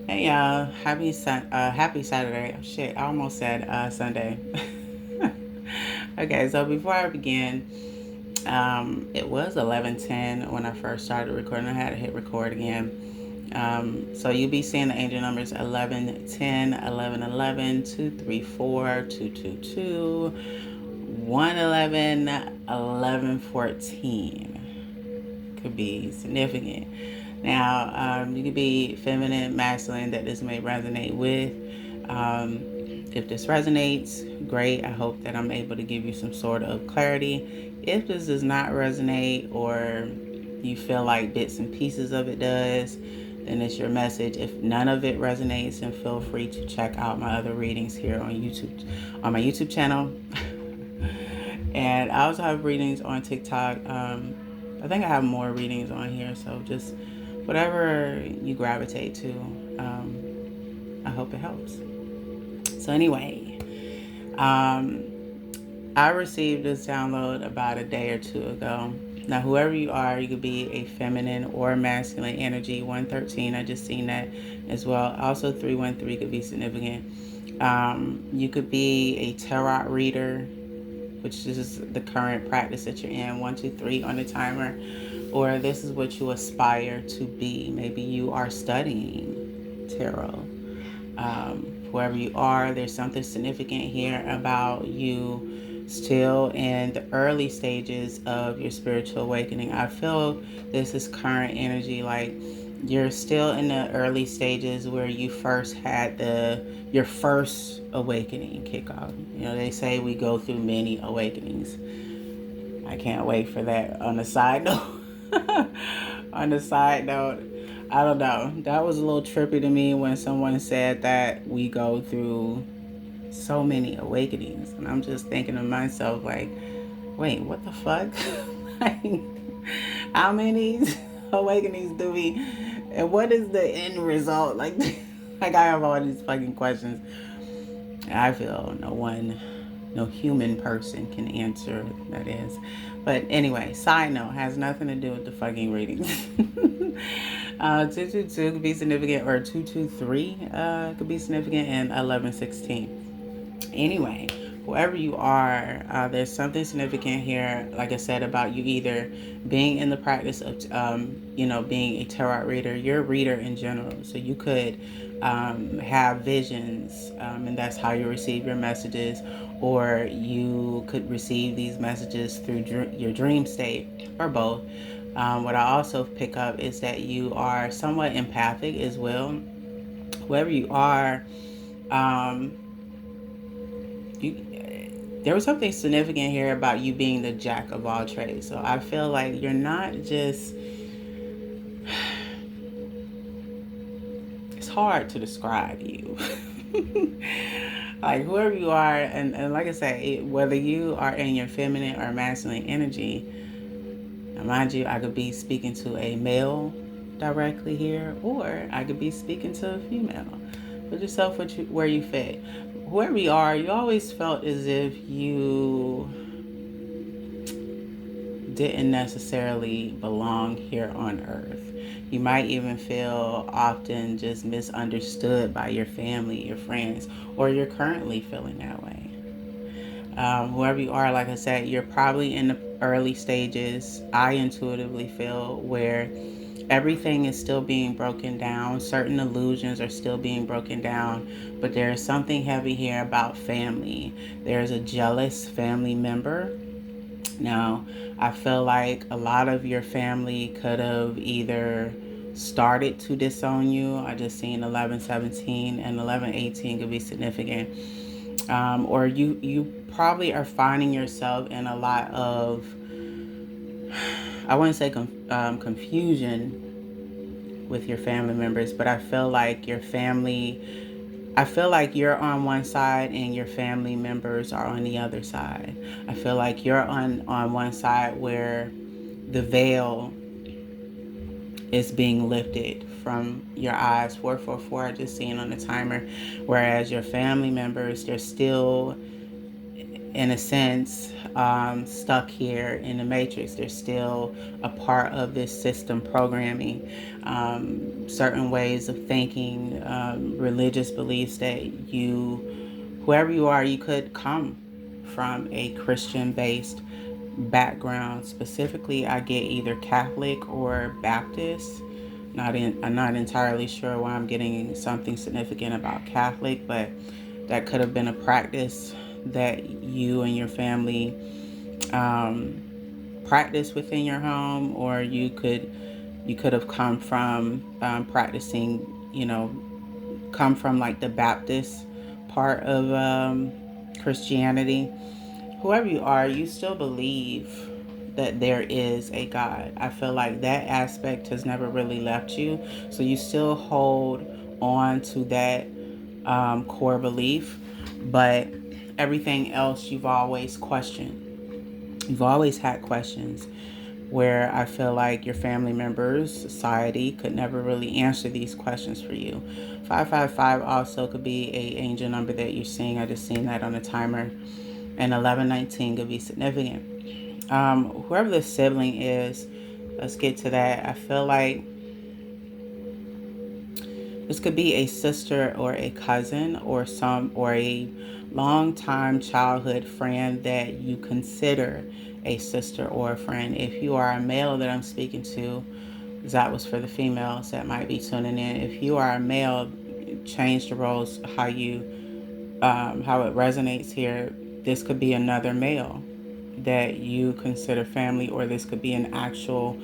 Hey y'all, happy Saturday. Oh, shit, I almost said Sunday. Okay, so before I begin, it was 11:10 when I first started recording. I had to hit record again. So you'll be seeing the angel numbers 11:10, 11:11, 234, 222, 111, 11:14. Could be significant. Now, you could be feminine, masculine that this may resonate with. Um, if this resonates, great. I hope that I'm able to give you some sort of clarity. If this does not resonate or you feel like bits and pieces of it does, then it's your message. If none of it resonates, then feel free to check out my other readings here on YouTube, on my YouTube channel. And I also have readings on TikTok. I think I have more readings on here, so just whatever you gravitate to, I hope it helps. So, anyway, um, I received this download about a day or two ago. Now, whoever you are, you could be a feminine or masculine energy. 113, I just seen that as well. Also, 313 could be significant. You could be a tarot reader, which is the current practice that you're in, 123 on the timer, or this is what you aspire to be. Maybe you are studying tarot. Whoever you are, there's something significant here about you still in the early stages of your spiritual awakening. I feel this is current energy, like you're still in the early stages where you first had your first awakening kickoff. You know, they say we go through many awakenings. I can't wait for that. On the side note, on the side note, I don't know. That was a little trippy to me when someone said that we go through so many awakenings, and I'm just thinking to myself like, wait, what the fuck? Like, how many awakenings do we? And what is the end result? Like, like I have all these fucking questions. I feel no human person can answer, that is. But anyway, side note, has nothing to do with the fucking readings. 222 could be significant, or 223 could be significant, and 1116. Anyway, whoever you are, there's something significant here, like I said, about you either being in the practice of, being a tarot reader. You're a reader in general. So you could have visions, and that's how you receive your messages, or you could receive these messages through your dream state, or both. What I also pick up is that you are somewhat empathic as well. Whoever you are, um, there was something significant here about you being the jack of all trades. So I feel like you're not just. It's hard to describe you. Like whoever you are, and like I said, whether you are in your feminine or masculine energy, now mind you, I could be speaking to a male directly here, or I could be speaking to a female. Put yourself where you fit. Whoever you are, you always felt as if you didn't necessarily belong here on earth. You might even feel often just misunderstood by your family, your friends, or you're currently feeling that way. Whoever you are, like I said, you're probably in the early stages, I intuitively feel, where everything is still being broken down. Certain illusions are still being broken down, but there is something heavy here about family. There's a jealous family member. Now, I feel like a lot of your family could have either started to disown you. I just seen 1117 and 1118 could be significant. Or you probably are finding yourself in a lot of, I wouldn't say confusion with your family members, but I feel like you're on one side and your family members are on the other side. I feel like you're on one side where the veil is being lifted from your eyes. 444, I just seen on the timer. Whereas your family members, they're still in a sense, stuck here in the matrix. They're still a part of this system programming, certain ways of thinking, religious beliefs that whoever you are, you could come from a Christian based background. Specifically, I get either Catholic or Baptist. I'm not entirely sure why I'm getting something significant about Catholic, but that could have been a practice that you and your family practice within your home, or you could have come from practicing, come from like the Baptist part of Christianity. Whoever you are, you still believe that there is a God. I feel like that aspect has never really left you. So you still hold on to that core belief, but everything else you've always questioned. You've always had questions where I feel like your family members, society could never really answer these questions for you. 555 also could be a angel number that you're seeing. I just seen that on the timer. And 1119 could be significant. Whoever the sibling is, let's get to that. I feel like this could be a sister or a cousin or a longtime childhood friend that you consider a sister or a friend. If you are a male that I'm speaking to, that was for the females that might be tuning in. If you are a male, change the roles how it resonates here. This could be another male that you consider family, or this could be an actual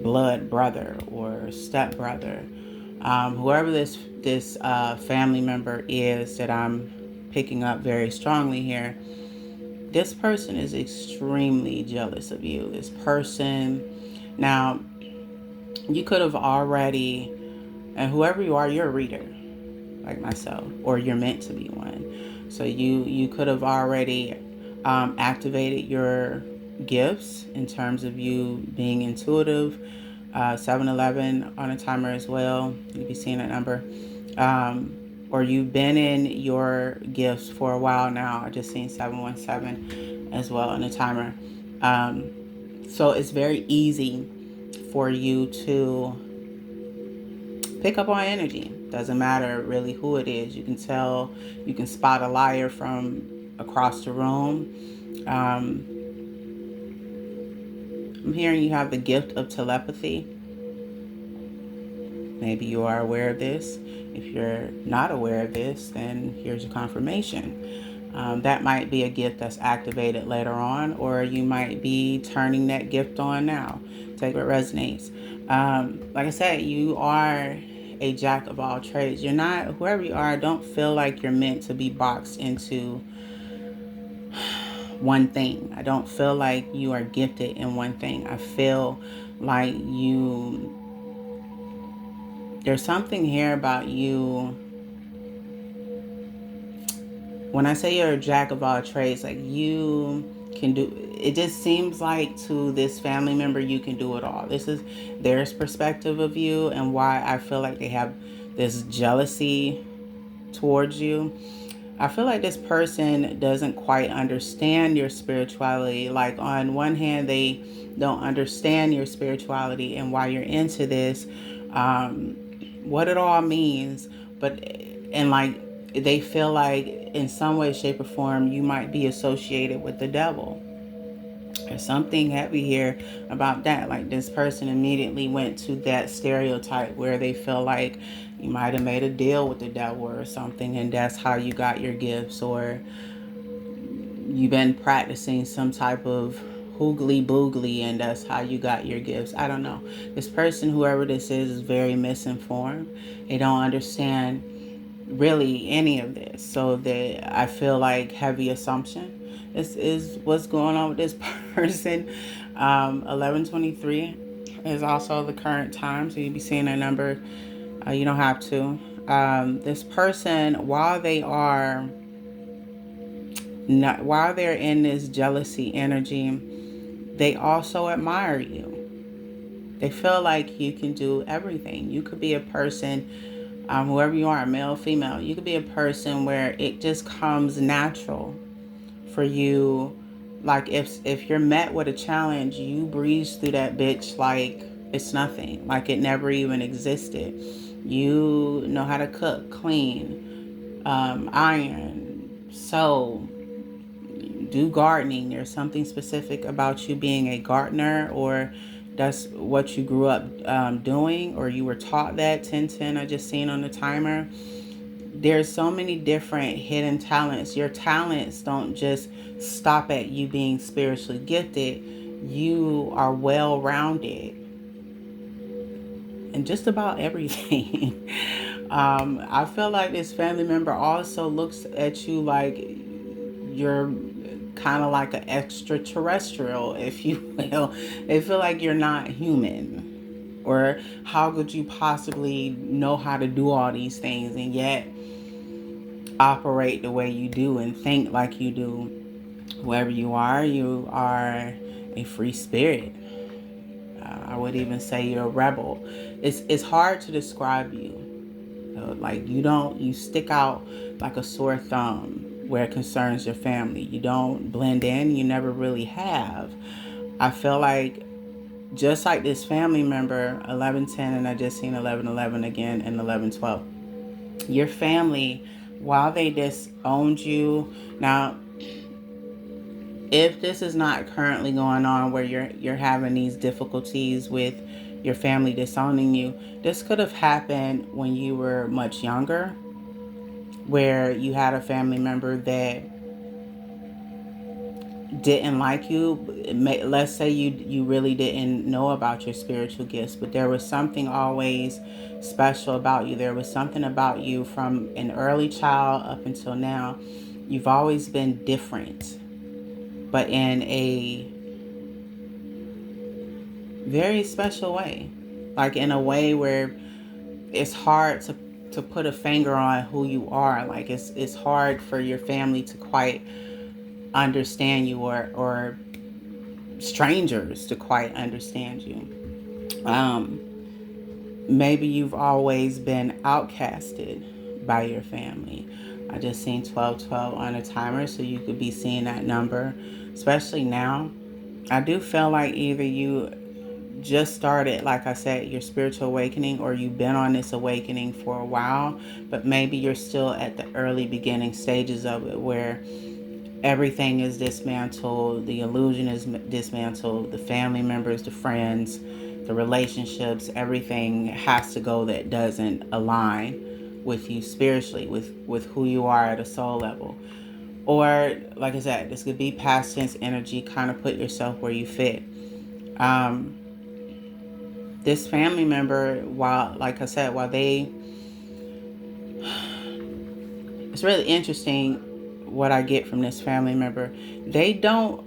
blood brother or step brother. Whoever this family member is that I'm picking up very strongly here, this person is extremely jealous of you. This person, now, you could have already, and whoever you are, you're a reader, like myself, or you're meant to be one. So you could have already activated your gifts in terms of you being intuitive. 711 on a timer as well. You'll be seeing that number. Or you've been in your gifts for a while now. I just seen 717 as well on the timer. So it's very easy for you to pick up on energy. Doesn't matter really who it is. You can tell, you can spot a liar from across the room. I'm hearing you have the gift of telepathy. Maybe you are aware of this. If you're not aware of this, then here's your confirmation. That might be a gift that's activated later on, or you might be turning that gift on now. Take what resonates. Like I said, you are a jack of all trades. You're not, whoever you are, don't feel like you're meant to be boxed into one thing. I don't feel like you are gifted in one thing. I feel like there's something here about you. When I say you're a jack of all trades, like you can do, it just seems like to this family member, you can do it all. This is their perspective of you and why I feel like they have this jealousy towards you. I feel like this person doesn't quite understand your spirituality. Like on one hand, they don't understand your spirituality and why you're into this, what it all means. And like they feel like in some way, shape, or form, you might be associated with the devil. There's something heavy here about that. Like this person immediately went to that stereotype where they feel like you might have made a deal with the devil or something, and that's how you got your gifts, or you've been practicing some type of hoogly boogly and that's how you got your gifts. I don't know. This person, whoever this is very misinformed. They don't understand really any of this. So I feel like heavy assumption. This is what's going on with this person. 1123 is also the current time, so you'll be seeing that number. You don't have to. This person, while they're in this jealousy energy, they also admire you. They feel like you can do everything. You could be a person, whoever you are, male, female, you could be a person where it just comes natural for you, like if you're met with a challenge, you breeze through that bitch like it's nothing, like it never even existed. You know how to cook, clean, iron, sew, do gardening. There's something specific about you being a gardener, or that's what you grew up doing, or you were taught that. 1010 I just seen on the timer. There's so many different hidden talents. Your talents don't just stop at you being spiritually gifted. You are well rounded in just about everything. I feel like this family member also looks at you like you're kind of like an extraterrestrial, if you will. They feel like you're not human. Or how could you possibly know how to do all these things and yet operate the way you do and think like you do? Whoever you are a free spirit. I would even say you're a rebel. It's hard to describe you. Like you stick out like a sore thumb where it concerns your family. You don't blend in. You never really have. I feel like just like this family member, 1110, and I just seen 1111 again, and 1112. Your family, while they disowned you, now if this is not currently going on where you're having these difficulties with your family disowning you, this could have happened when you were much younger, where you had a family member that didn't like you. Let's say you really didn't know about your spiritual gifts, but there was something always special about you. There was something about you from an early child up until now. You've always been different, but in a very special way, like in a way where it's hard to put a finger on who you are. Like it's hard for your family to quite understand you, or strangers to quite understand you. Maybe you've always been outcasted by your family. I just seen 1212 on a timer, so you could be seeing that number, especially now. I do feel like either you just started, like I said, your spiritual awakening, or you've been on this awakening for a while, but maybe you're still at the early beginning stages of it, where everything is dismantled, the illusion is dismantled, the family members, the friends, the relationships, everything has to go that doesn't align with you spiritually, with who you are at a soul level. Or, like I said, this could be past tense energy, kind of put yourself where you fit. This family member, while, like I said, it's really interesting what I get from this family member. They don't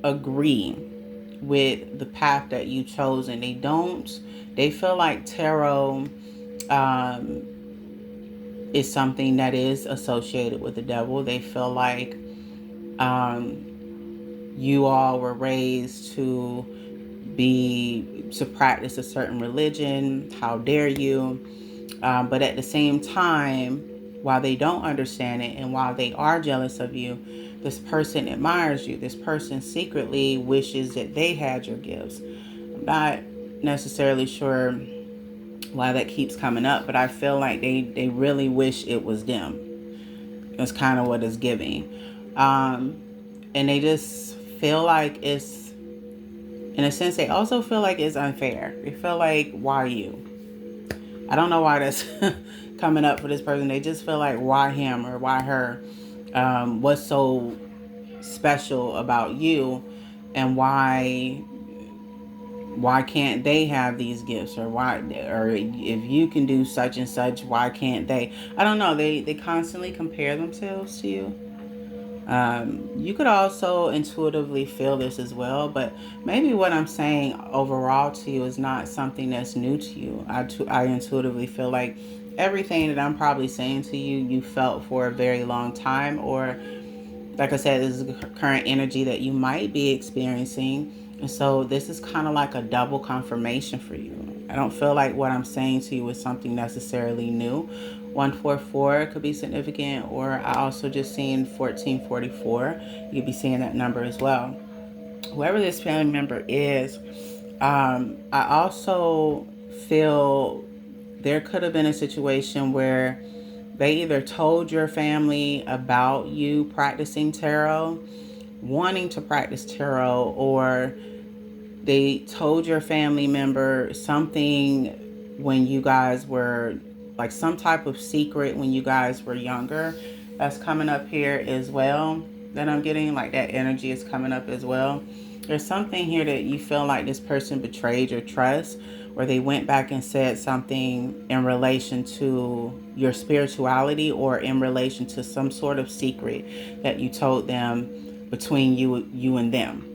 agree with the path that you've chosen. They feel like tarot is something that is associated with the devil. They feel like you all were raised to practice a certain religion. How dare you? But at the same time, while they don't understand it and while they are jealous of you, this person admires you. This person secretly wishes that they had your gifts. I'm not necessarily sure why that keeps coming up, but I feel like they really wish it was them. That's kind of what it's giving. And they just feel like it's, in a sense, they also feel like it's unfair. They feel like, why you? I don't know why that's coming up for this person. They just feel like, why him or why her? What's so special about you, and why can't they have these gifts, or if you can do such and such, why can't they? I don't know. They constantly compare themselves to you. You could also intuitively feel this as well, but maybe what I'm saying overall to you is not something that's new to you. I intuitively feel like everything that I'm probably saying to you, you felt for a very long time, or like I said, this is the current energy that you might be experiencing. And so this is kind of like a double confirmation for you. I don't feel like what I'm saying to you is something necessarily new. 144 could be significant, or I also just seen 1444. You could be seeing that number as well. Whoever this family member is, I also feel there could have been a situation where they either told your family about you practicing tarot, wanting to practice tarot, or they told your family member something when you guys were like some type of secret when you guys were younger. That's coming up here as well, that I'm getting, like that energy is coming up as well. There's something here that you feel like this person betrayed your trust, or they went back and said something in relation to your spirituality, or in relation to some sort of secret that you told them between you and them.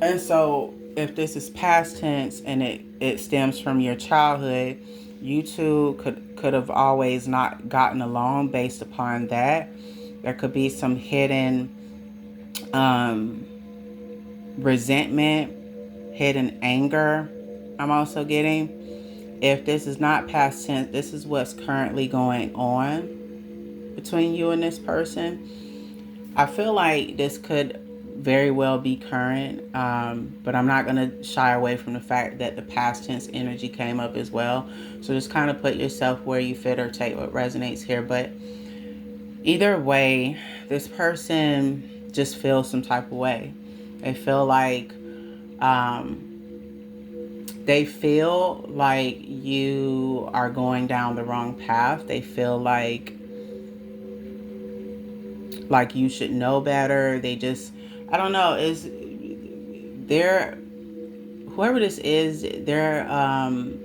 And so if this is past tense and it stems from your childhood, you two could have always not gotten along based upon that. There could be some hidden resentment, hidden anger. I'm also getting, if this is not past tense, this is what's currently going on between you and this person. I feel like this could very well be current, but I'm not going to shy away from the fact that the past tense energy came up as well. So just kind of put yourself where you fit or take what resonates here. But either way, this person just feels some type of way. They feel like you are going down the wrong path. They feel like you should know better. They just, I don't know, is there, whoever this is, their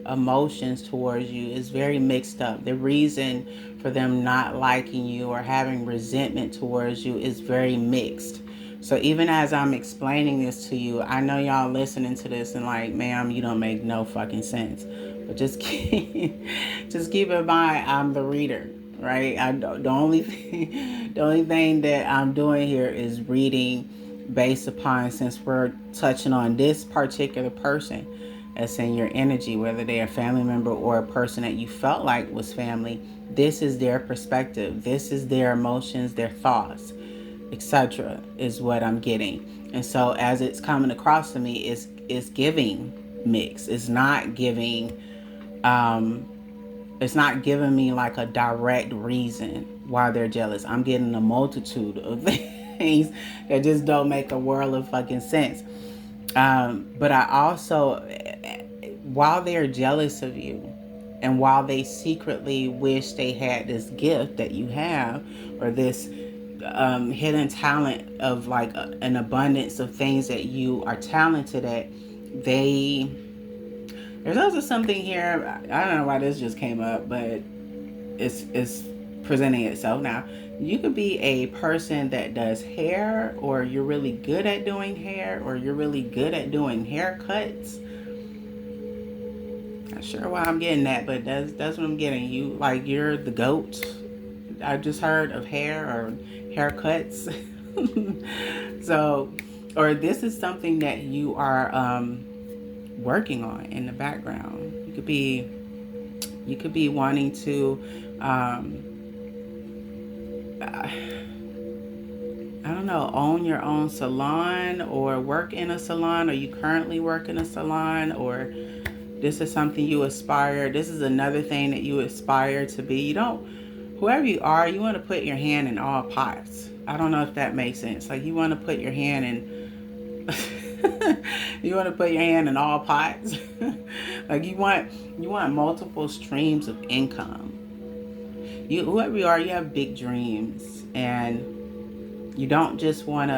emotions towards you is very mixed up. The reason for them not liking you or having resentment towards you is very mixed. So even as I'm explaining this to you, I know y'all listening to this and like, ma'am, you don't make no fucking sense. But just keep in mind, I'm the reader, right? The only thing that I'm doing here is reading based upon, since we're touching on this particular person that's in your energy, whether they're a family member or a person that you felt like was family. This is their perspective. This is their emotions, their thoughts, etc. is what I'm getting. And so as it's coming across to me, it's giving mix. It's not giving me like a direct reason why they're jealous. I'm getting a multitude of things that just don't make a world of fucking sense. But I also, while they're jealous of you, and while they secretly wish they had this gift that you have, or this hidden talent of like an abundance of things that you are talented at, there's also something here, I don't know why this just came up, but it's presenting itself now. You could be a person that does hair, or you're really good at doing hair, or you're really good at doing haircuts. Not sure why I'm getting that, but that's what I'm getting. You're the GOAT, I just heard, of hair or haircuts. So, or this is something that you are working on in the background. You could be wanting to I don't know, own your own salon, or work in a salon, or you currently work in a salon, or this is something you aspire. This is another thing that you aspire to be. Whoever you are, you want to put your hand in all pots. I don't know if that makes sense. Like, you want to put your hand in you want to put your hand in all pots. Like, you want multiple streams of income. Whoever you are, you have big dreams, and you don't just want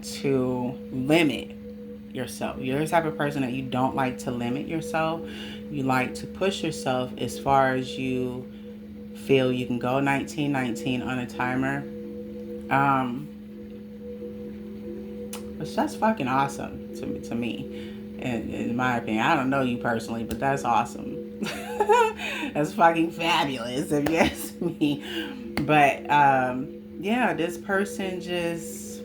to limit yourself. You're the type of person that you don't like to limit yourself. You like to push yourself as far as you feel you can go. 1919 on a timer. Which that's fucking awesome to me. In my opinion. I don't know you personally, but that's awesome. That's fucking fabulous, if you ask me. But yeah, this person just,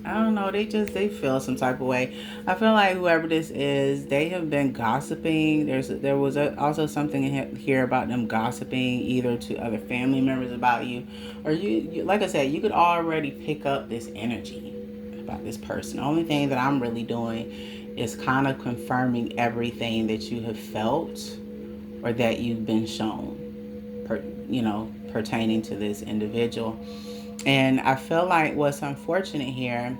I don't know. They feel some type of way. I feel like whoever this is, they have been gossiping. There was also something here about them gossiping either to other family members about you, or you. Like I said, you could already pick up this energy about this person. The only thing that I'm really doing is kind of confirming everything that you have felt or that you've been shown, pertaining to this individual. And I feel like what's unfortunate here,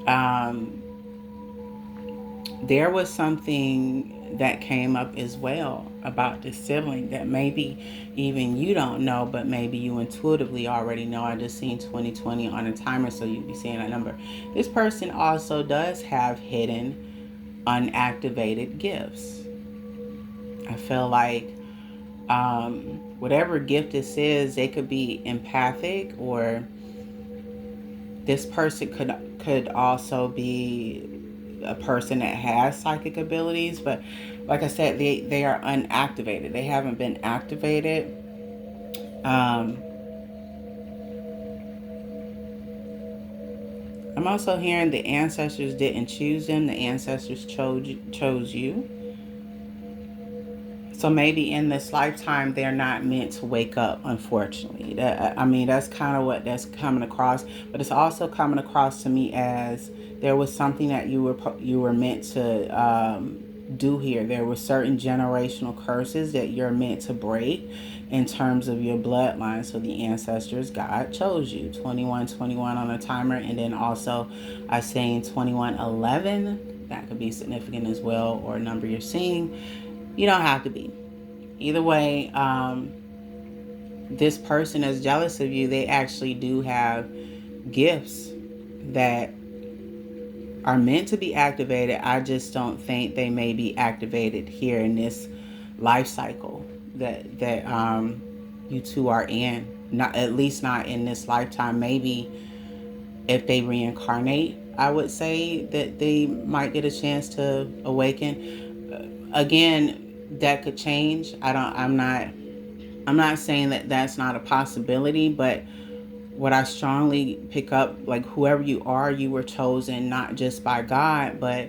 um, there was something that came up as well about this sibling that maybe even you don't know, but maybe you intuitively already know. I just seen 2020 on a timer, so you'd be seeing that number. This person also does have hidden, unactivated gifts. I feel like whatever gift this is, they could be empathic, or this person could also be a person that has psychic abilities, but like I said, they are unactivated. They haven't been activated. um, I'm also hearing the ancestors didn't choose them, the ancestors chose you. So maybe in this lifetime they're not meant to wake up, unfortunately. I mean, that's kind of what that's coming across, but it's also coming across to me as there was something that you were meant to do here. There were certain generational curses that you're meant to break in terms of your bloodline. So the ancestors, God chose you. 2121 on a timer, and then also I saying 2111. That could be significant as well, or a number you're seeing. You don't have to be. Either way, this person is jealous of you. They actually do have gifts that are meant to be activated. I just don't think they may be activated here in this life cycle that you two are in. Not, at least not in this lifetime. Maybe if they reincarnate, I would say that they might get a chance to awaken. Again, that could change. I'm not saying that that's not a possibility, but what I strongly pick up, like whoever you are, you were chosen not just by God, but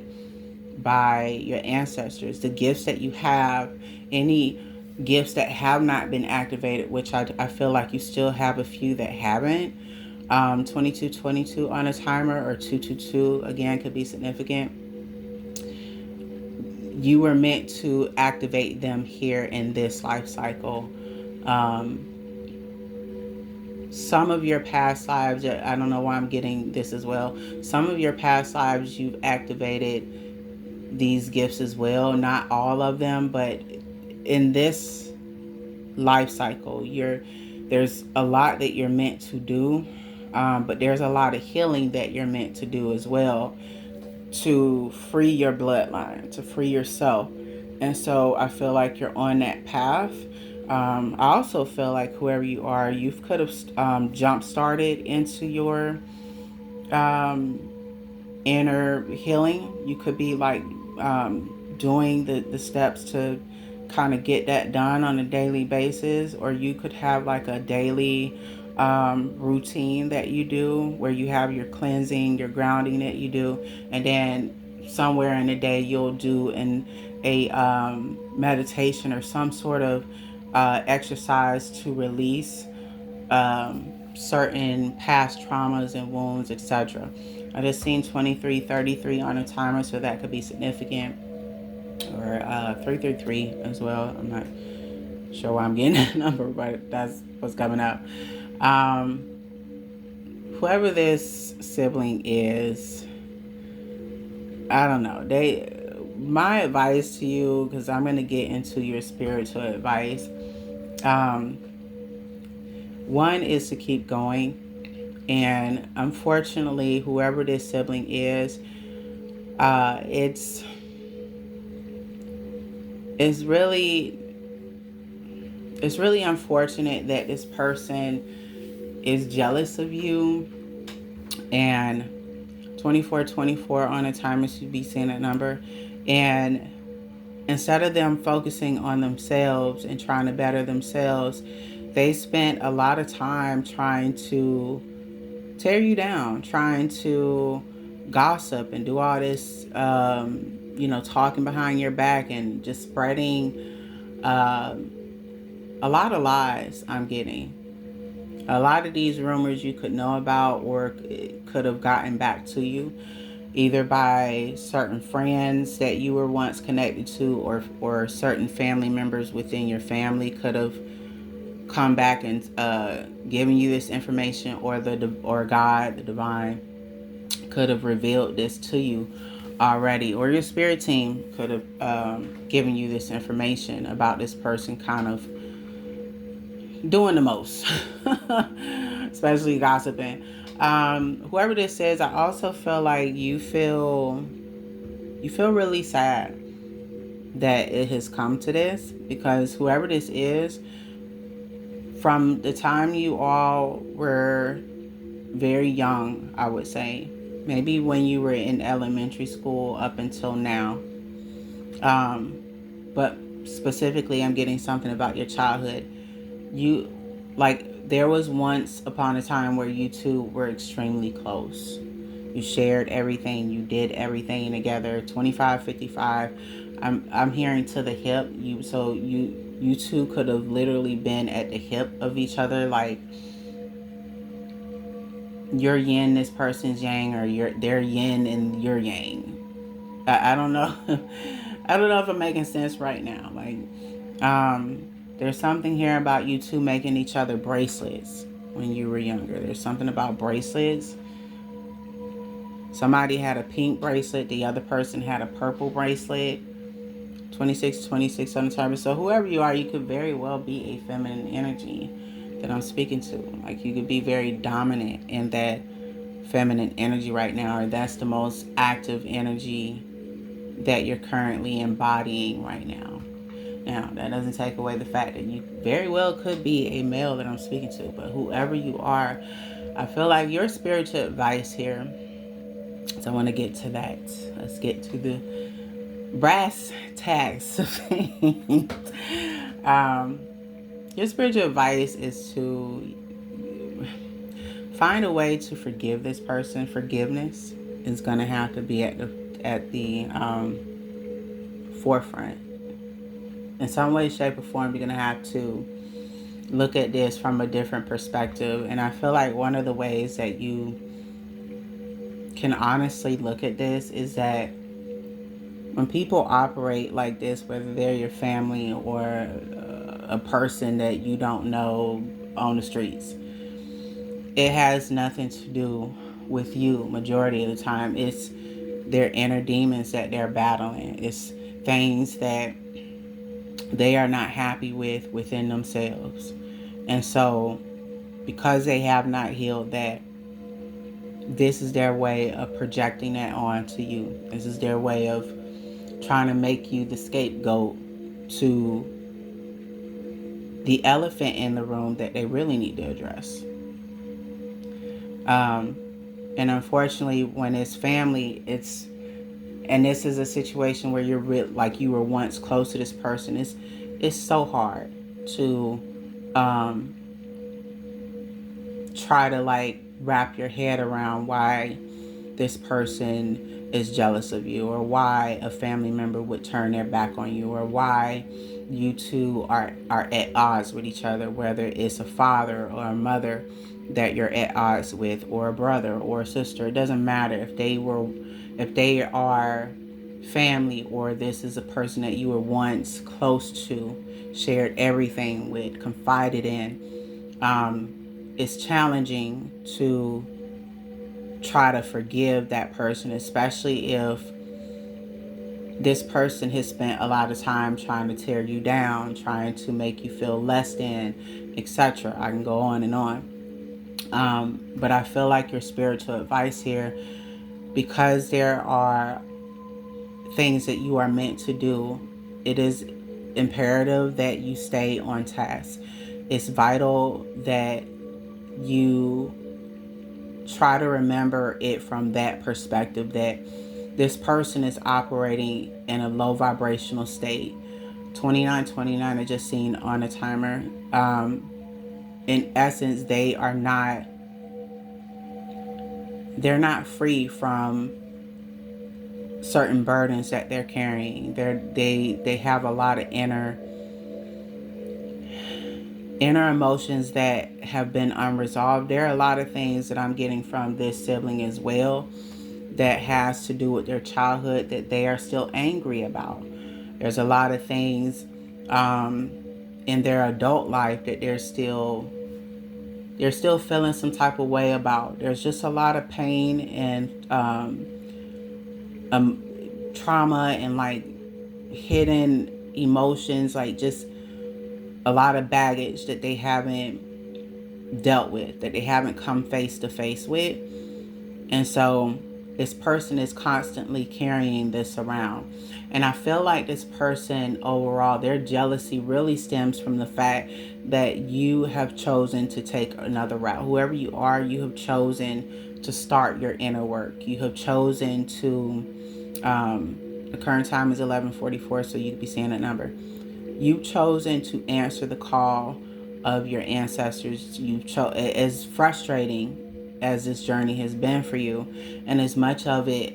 by your ancestors. The gifts that you have, any gifts that have not been activated, which I feel like you still have a few that haven't. 2222 on a timer, or 222 again could be significant. You were meant to activate them here in this life cycle. Um, some of your past lives, I don't know why I'm getting this as well. Some of your past lives, you've activated these gifts as well. Not all of them, but in this life cycle, there's a lot that you're meant to do, but there's a lot of healing that you're meant to do as well, to free your bloodline, to free yourself. And so I feel like you're on that path. I also feel like whoever you are, you could have jump started into your um, inner healing. You could be like doing the steps to kind of get that done on a daily basis, or you could have like a daily routine that you do where you have your cleansing, your grounding that you do, and then somewhere in the day you'll do a meditation or some sort of exercise to release certain past traumas and wounds, etc. I just seen 2333 on a timer, so that could be significant, or 333 as well. I'm not sure why I'm getting that number, but that's what's coming up. Um, Whoever this sibling is, I don't know. My advice to you, because I'm going to get into your spiritual advice. One is to keep going. And unfortunately, whoever this sibling is, it's really unfortunate that this person is jealous of you. And 2424 on a timer should be seeing that number. And instead of them focusing on themselves and trying to better themselves, they spent a lot of time trying to tear you down, trying to gossip and do all this, talking behind your back and just spreading a lot of lies. I'm getting a lot of these rumors you could know about or could have gotten back to you either by certain friends that you were once connected to, or certain family members within your family could have come back and given you this information, or God, the divine, could have revealed this to you already, or your spirit team could have given you this information about this person kind of doing the most, especially gossiping. Whoever this is, I also feel like you feel really sad that it has come to this, because whoever this is, from the time you all were very young, I would say, maybe when you were in elementary school up until now, but specifically I'm getting something about your childhood. You, like, there was once upon a time where you two were extremely close. You shared everything, you did everything together. 25, 55. I'm hearing to the hip. You two could have literally been at the hip of each other, like your yin, this person's yang, or their yin and your yang. I don't know. I don't know if I'm making sense right now. Like, there's something here about you two making each other bracelets when you were younger. There's something about bracelets. Somebody had a pink bracelet, the other person had a purple bracelet. 26 on the target. So whoever you are, you could very well be a feminine energy that I'm speaking to. Like, you could be very dominant in that feminine energy right now, or that's the most active energy that you're currently embodying right now. Now, that doesn't take away the fact that you very well could be a male that I'm speaking to, but whoever you are, I feel like your spiritual advice here. So I want to get to that. Let's get to the brass tacks of things. Your spiritual advice is to find a way to forgive this person. Forgiveness is going to have to be at the forefront. In some way, shape, or form, you're going to have to look at this from a different perspective. And I feel like one of the ways that you can honestly look at this is that when people operate like this, whether they're your family or a person that you don't know on the streets, it has nothing to do with you. Majority of the time, it's their inner demons that they're battling. It's things that they are not happy with within themselves. And so, because they have not healed that, this is their way of projecting that onto you. This is their way of trying to make you the scapegoat to the elephant in the room that they really need to address. And unfortunately, when it's family, and this is a situation where you're like you were once close to this person, it's so hard to try to like wrap your head around why this person is jealous of you, or why a family member would turn their back on you, or why you two are at odds with each other, whether it's a father or a mother that you're at odds with, or a brother or a sister. It doesn't matter if they are family, or this is a person that you were once close to, shared everything with, confided in. It's challenging to try to forgive that person, especially if this person has spent a lot of time trying to tear you down, trying to make you feel less than, etc. I can go on and on. But I feel like your spiritual advice here, because there are things that you are meant to do, it is imperative that you stay on task. It's vital that you try to remember it from that perspective, that this person is operating in a low vibrational state. 2929 I just seen on a timer. In essence, they are not they're not free from certain burdens that they're carrying. They have a lot of inner emotions that have been unresolved. There are a lot of things that I'm getting from this sibling as well that has to do with their childhood that they are still angry about. There's a lot of things in their adult life that they're still feeling some type of way about. There's just a lot of pain and trauma and like hidden emotions, like just a lot of baggage that they haven't dealt with, that they haven't come face to face with. And so this person is constantly carrying this around. And I feel like this person overall, their jealousy really stems from the fact that you have chosen to take another route. Whoever you are, you have chosen to start your inner work. You have chosen to, the current time is 11:44, so you could be seeing that number. You've chosen to answer the call of your ancestors. As frustrating as this journey has been for you, and as much of it,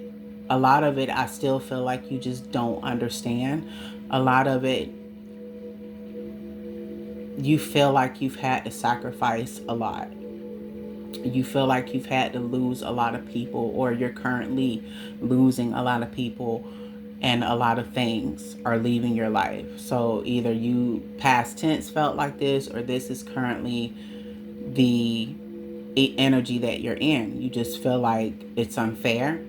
a lot of it, I still feel like you just don't understand. A lot of it, you feel like you've had to sacrifice a lot. You feel like you've had to lose a lot of people, or you're currently losing a lot of people, and a lot of things are leaving your life. So either you past tense felt like this, or this is currently the energy that you're in. You just feel like it's unfair.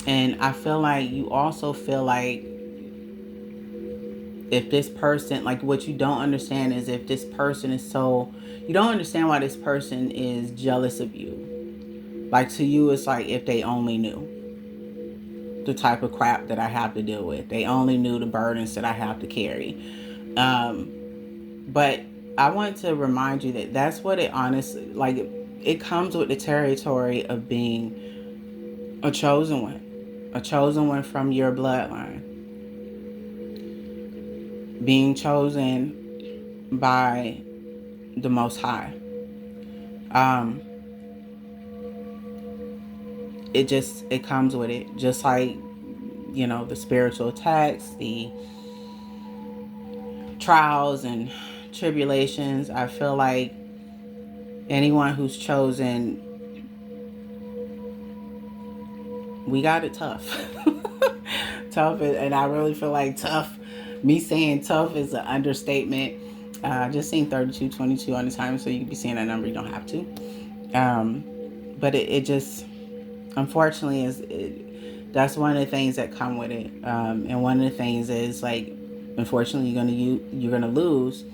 And I feel like you also feel like if this person, like what you don't understand is if this person is so, you don't understand why this person is jealous of you. Like to you, it's like if they only knew the type of crap that I have to deal with. They only knew the burdens that I have to carry. But I want to remind you that that's what it honestly, like it comes with the territory of being a chosen one from your bloodline, being chosen by the Most High. It comes with it, just like the spiritual attacks, the trials and tribulations. I feel like anyone who's chosen, we got it tough. Tough, and I really feel like tough, me saying tough is an understatement. Just seen 3222 on the time, so you can be seeing that number, you don't have to. But it just, unfortunately, that's one of the things that come with it. And one of the things is, like, unfortunately, you're gonna lose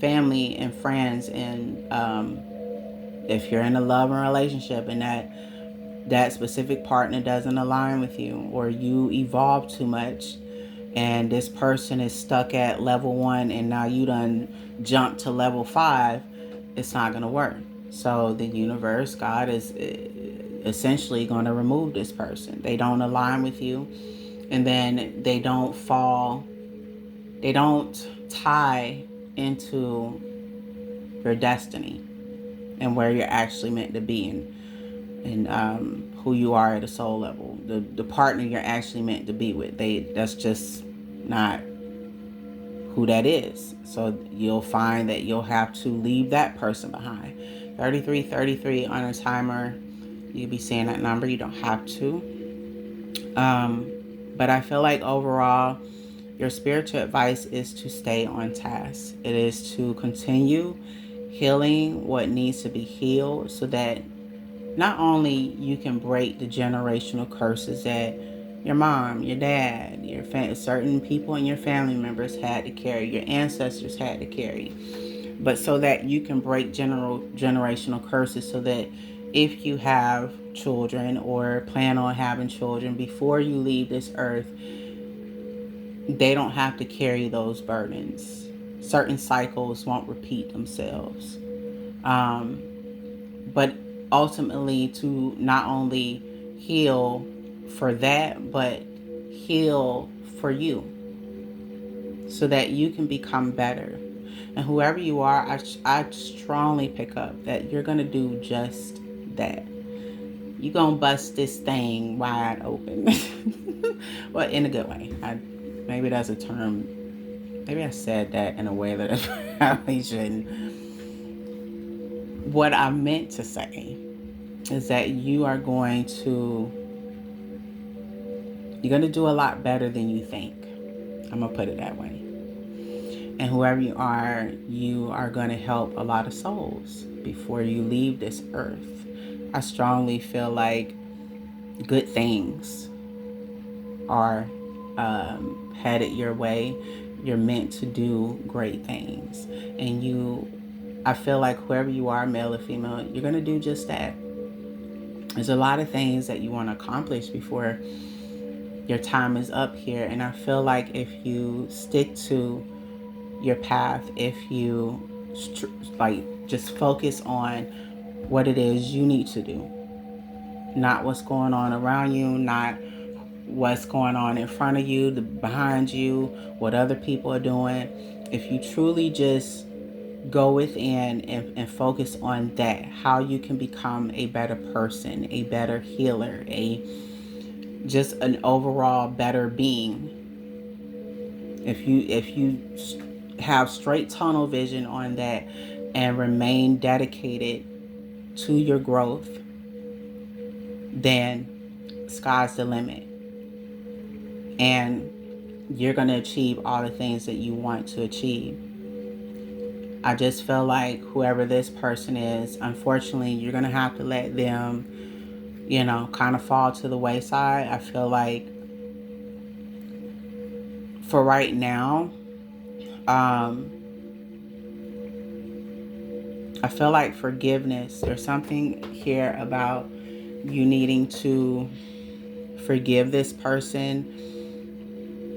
family and friends, and if you're in a love and relationship and that specific partner doesn't align with you, or you evolve too much and this person is stuck at level 1 and now you done jump to level 5, it's not going to work. So the universe, God, is essentially going to remove this person. They don't align with you, and then they don't tie into your destiny and where you're actually meant to be, and who you are at a soul level. The partner you're actually meant to be with, that's just not who that is. So you'll find that you'll have to leave that person behind. 3333 on a timer. You'll be seeing that number. You don't have to. But I feel like overall, your spiritual advice is to stay on task. It is to continue healing what needs to be healed, so that not only you can break the generational curses that your mom, your dad, certain people and your family members had to carry, your ancestors had to carry, but so that you can break generational curses, so that if you have children or plan on having children before you leave this earth, they don't have to carry those burdens. Certain cycles won't repeat themselves. But ultimately, to not only heal for that, but heal for you, so that you can become better. And whoever you are, I strongly pick up that you're going to do just that. you gonna bust this thing wide open. Well, in a good way. Maybe that's a term. Maybe I said that in a way that I probably shouldn't. What I meant to say is that you're going to do a lot better than you think. I'm going to put it that way. And whoever you are going to help a lot of souls before you leave this earth. I strongly feel like good things are headed your way. You're meant to do great things. I feel like whoever you are, male or female, you're going to do just that. There's a lot of things that you want to accomplish before your time is up here. And I feel like if you stick to your path, if you just focus on what it is you need to do, not what's going on around you, not what's going on in front of you, behind you, what other people are doing. If you truly just go within and focus on that, how you can become a better person, a better healer, just an overall better being. If you have straight tunnel vision on that and remain dedicated to your growth, then sky's the limit. And you're going to achieve all the things that you want to achieve. I just feel like whoever this person is, unfortunately, you're going to have to let them, kind of fall to the wayside. I feel like for right now, I feel like forgiveness, there's something here about you needing to forgive this person.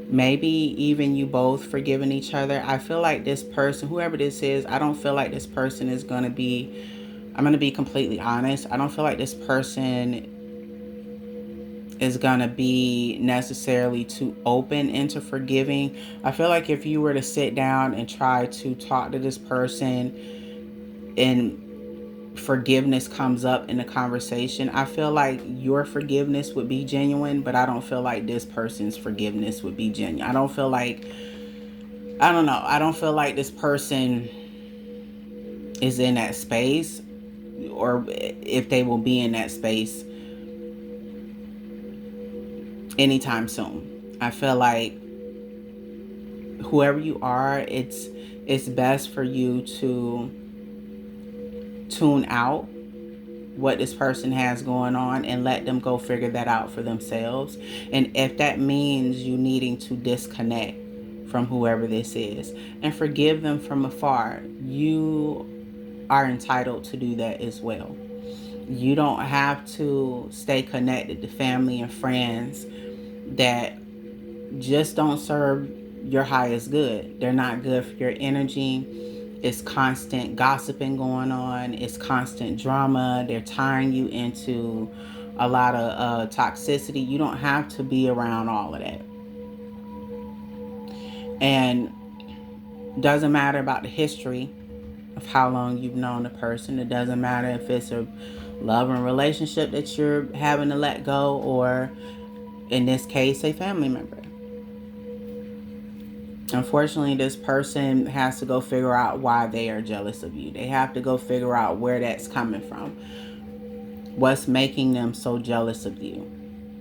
Maybe even you both forgiving each other. I feel like this person, whoever this is, I don't feel like this person is going to be, I'm going to be completely honest, I don't feel like this person is going to be necessarily too open into forgiving. I feel like if you were to sit down and try to talk to this person and forgiveness comes up in the conversation, I feel like your forgiveness would be genuine, but I don't feel like this person's forgiveness would be genuine. I don't feel like this person is in that space, or if they will be in that space anytime soon. I feel like whoever you are, it's best for you to tune out what this person has going on and let them go figure that out for themselves. And if that means you needing to disconnect from whoever this is and forgive them from afar, you are entitled to do that as well. You don't have to stay connected to family and friends that just don't serve your highest good. They're not good for your energy. It's constant gossiping going on. It's constant drama. They're tying you into a lot of toxicity. You don't have to be around all of that. And doesn't matter about the history of how long you've known the person. It doesn't matter if it's a love and relationship that you're having to let go, or in this case, a family member. Unfortunately, this person has to go figure out why they are jealous of you. They have to go figure out where that's coming from. What's making them so jealous of you?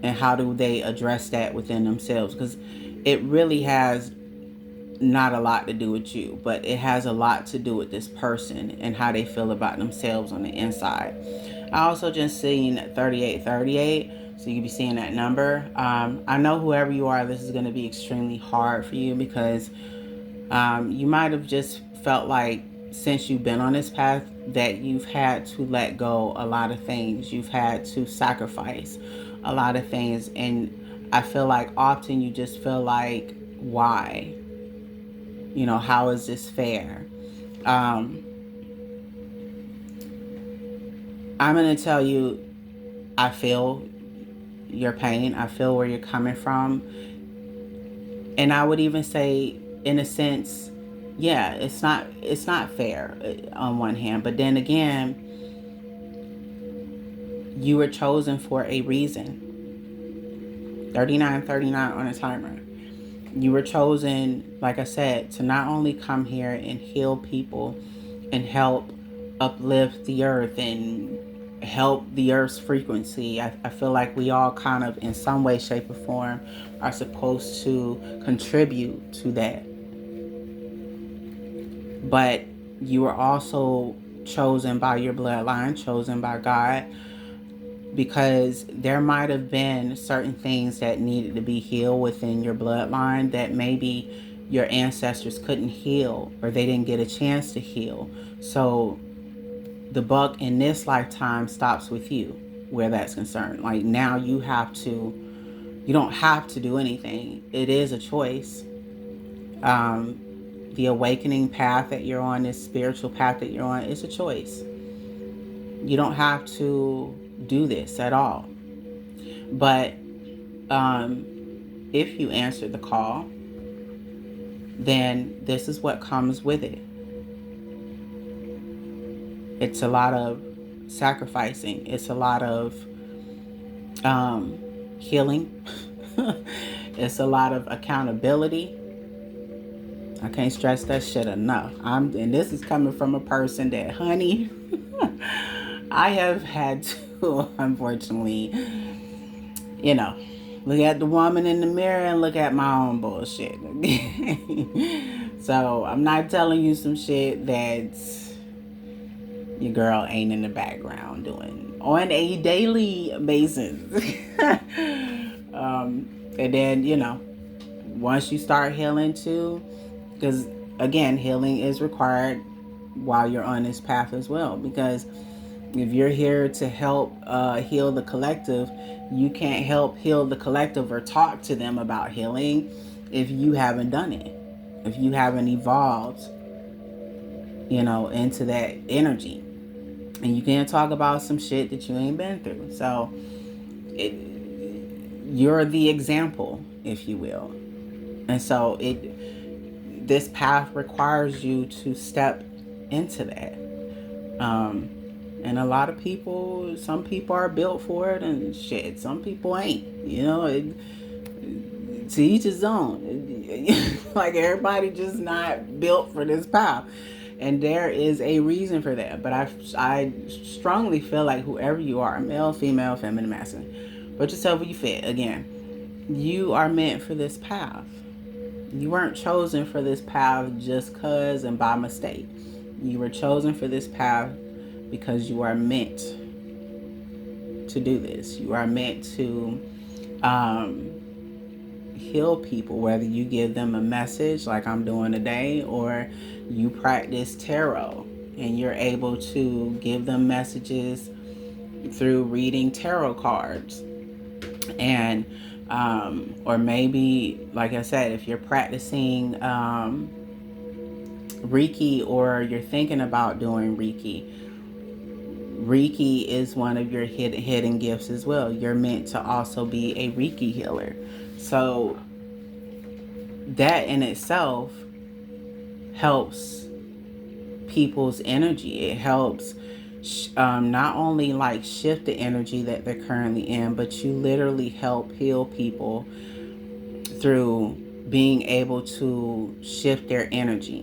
And how do they address that within themselves? Because it really has not a lot to do with you, but it has a lot to do with this person and how they feel about themselves on the inside. I also just seen 3838. So you can be seeing that number. I know whoever you are, this is going to be extremely hard for you, because you might have just felt like since you've been on this path that you've had to let go a lot of things. You've had to sacrifice a lot of things. And I feel like often you just feel like, why? How is this fair? I'm going to tell you, I feel your pain. I feel where you're coming from. And I would even say, in a sense, yeah, it's not fair on one hand. But then again, You were chosen for a reason. 3939 on a timer. You were chosen, like I said, to not only come here and heal people and help uplift the earth and help the earth's frequency. I feel like we all kind of, in some way, shape, or form, are supposed to contribute to that. But you were also chosen by your bloodline, chosen by God, because there might have been certain things that needed to be healed within your bloodline that maybe your ancestors couldn't heal, or they didn't get a chance to heal. So the buck in this lifetime stops with you where that's concerned. Like, now you don't have to do anything. It is a choice. The awakening path that you're on, this spiritual path that you're on, is a choice. You don't have to do this at all. But if you answer the call, then this is what comes with it. It's a lot of sacrificing. It's a lot of healing. It's a lot of accountability. I can't stress that shit enough. And this is coming from a person that, honey, I have had to, unfortunately, look at the woman in the mirror and look at my own bullshit. So I'm not telling you some shit that your girl ain't in the background doing on a daily basis. And then, once you start healing too, because again, healing is required while you're on this path as well. Because if you're here to help heal the collective, you can't help heal the collective or talk to them about healing if you haven't done it, if you haven't evolved, into that energy. And you can't talk about some shit that you ain't been through. So you're the example, if you will. And so this path requires you to step into that. And a lot of people, some people are built for it and shit. Some people ain't, to each his own. Like, everybody just not built for this path. And there is a reason for that. But I strongly feel like whoever you are, male, female, feminine, masculine, put yourself where you fit. Again, you are meant for this path. You weren't chosen for this path just cause and by mistake. You were chosen for this path because you are meant to do this. You are meant to heal people, whether you give them a message like I'm doing today, or you practice tarot and you're able to give them messages through reading tarot cards. And or maybe, like I said, if you're practicing Reiki, or you're thinking about doing Reiki is one of your hidden gifts as well. You're meant to also be a Reiki healer. So that in itself helps people's energy. It helps not only like shift the energy that they're currently in, but you literally help heal people through being able to shift their energy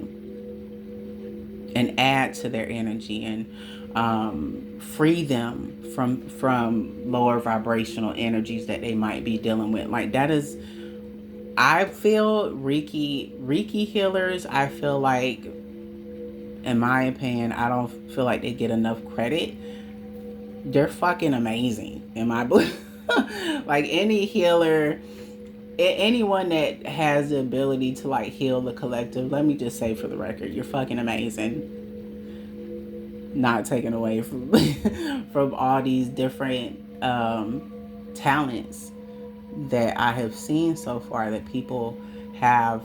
and add to their energy and free them from lower vibrational energies that they might be dealing with. Like, that is, I feel Reiki healers, I feel like, in my opinion, I don't feel like they get enough credit. They're fucking amazing in my book. Like, any healer, anyone that has the ability to like heal the collective, let me just say for the record, you're fucking amazing. Not taken away from from all these different talents that I have seen so far that people have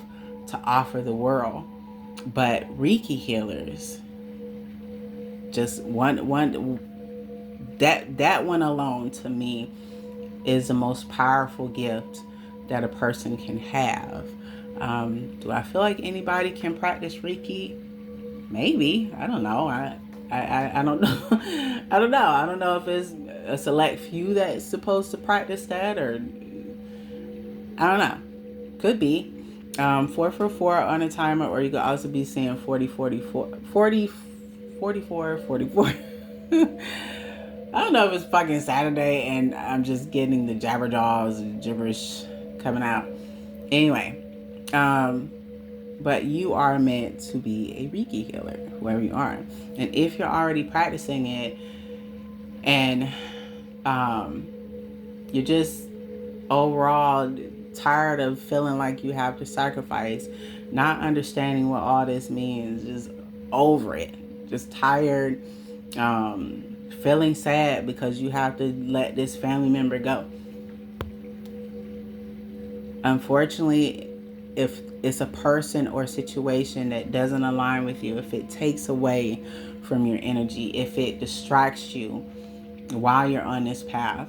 to offer the world. But Reiki healers, just one that one alone to me is the most powerful gift that a person can have. Do I feel like anybody can practice Reiki? Maybe. I don't know. I don't know. I don't know. I don't know if it's a select few that's supposed to practice that, or I don't know. Could be. 4 for 4 on a timer, or you could also be seeing 40, 44, 40, 44, 44. I don't know if it's fucking Saturday and I'm just getting the jabberjaws and gibberish coming out. Anyway, but you are meant to be a Reiki healer, whoever you are. And if you're already practicing it and you're just overall tired of feeling like you have to sacrifice, not understanding what all this means, just over it, just tired, feeling sad because you have to let this family member go. Unfortunately, if it's a person or situation that doesn't align with you, if it takes away from your energy, if it distracts you while you're on this path,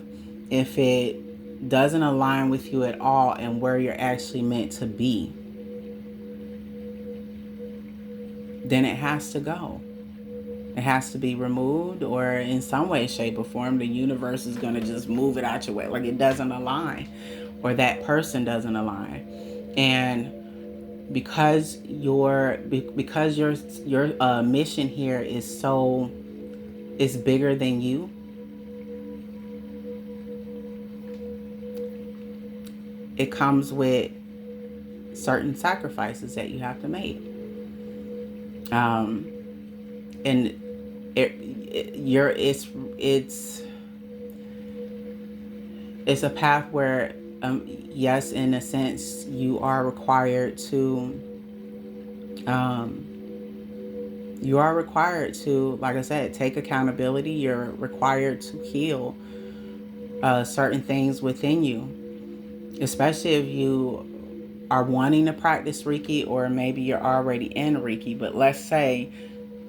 if it doesn't align with you at all and where you're actually meant to be, then it has to go. It has to be removed, or in some way, shape, or form, the universe is going to just move it out your way. Like it doesn't align, or that person doesn't align. And because your mission here is bigger than you, it comes with certain sacrifices that you have to make. And it's a path where yes, in a sense, you are required to like I said, take accountability. You're required to heal certain things within you, especially if you are wanting to practice Reiki, or maybe you're already in Reiki. But let's say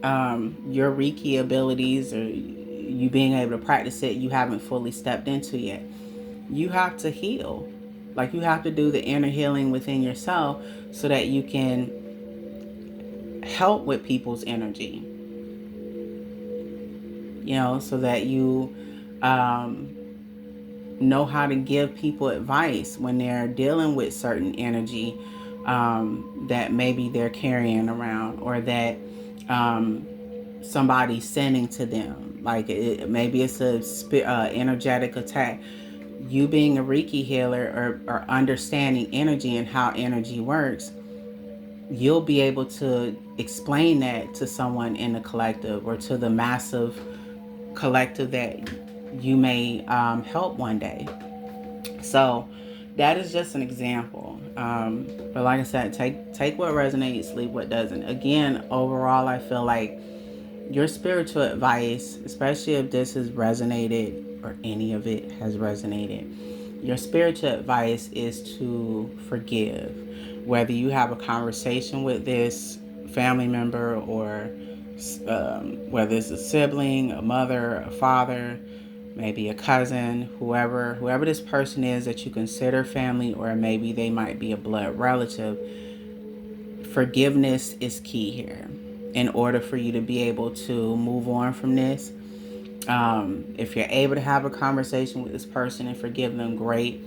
your Reiki abilities, or you being able to practice it, you haven't fully stepped into yet. You have to heal. Like, you have to do the inner healing within yourself so that you can help with people's energy. So that you know how to give people advice when they're dealing with certain energy that maybe they're carrying around, or that somebody's sending to them. Like maybe it's a energetic attack. You being a Reiki healer, or understanding energy and how energy works, you'll be able to explain that to someone in the collective, or to the massive collective that you may help one day. So that is just an example. But like I said, take what resonates, leave what doesn't. Again, overall, I feel like your spiritual advice, especially if this has resonated, or any of it has resonated, your spiritual advice is to forgive. Whether you have a conversation with this family member, or whether it's a sibling, a mother, a father, maybe a cousin, whoever this person is that you consider family, or maybe they might be a blood relative, forgiveness is key here in order for you to be able to move on from this. If you're able to have a conversation with this person and forgive them, great.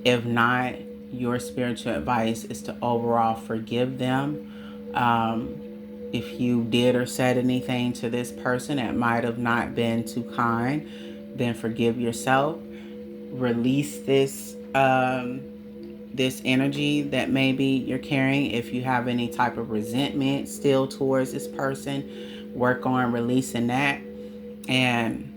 If not, your spiritual advice is to overall forgive them. If you did or said anything to this person that might have not been too kind, then forgive yourself. Release this energy that maybe you're carrying. If you have any type of resentment still towards this person, work on releasing that, and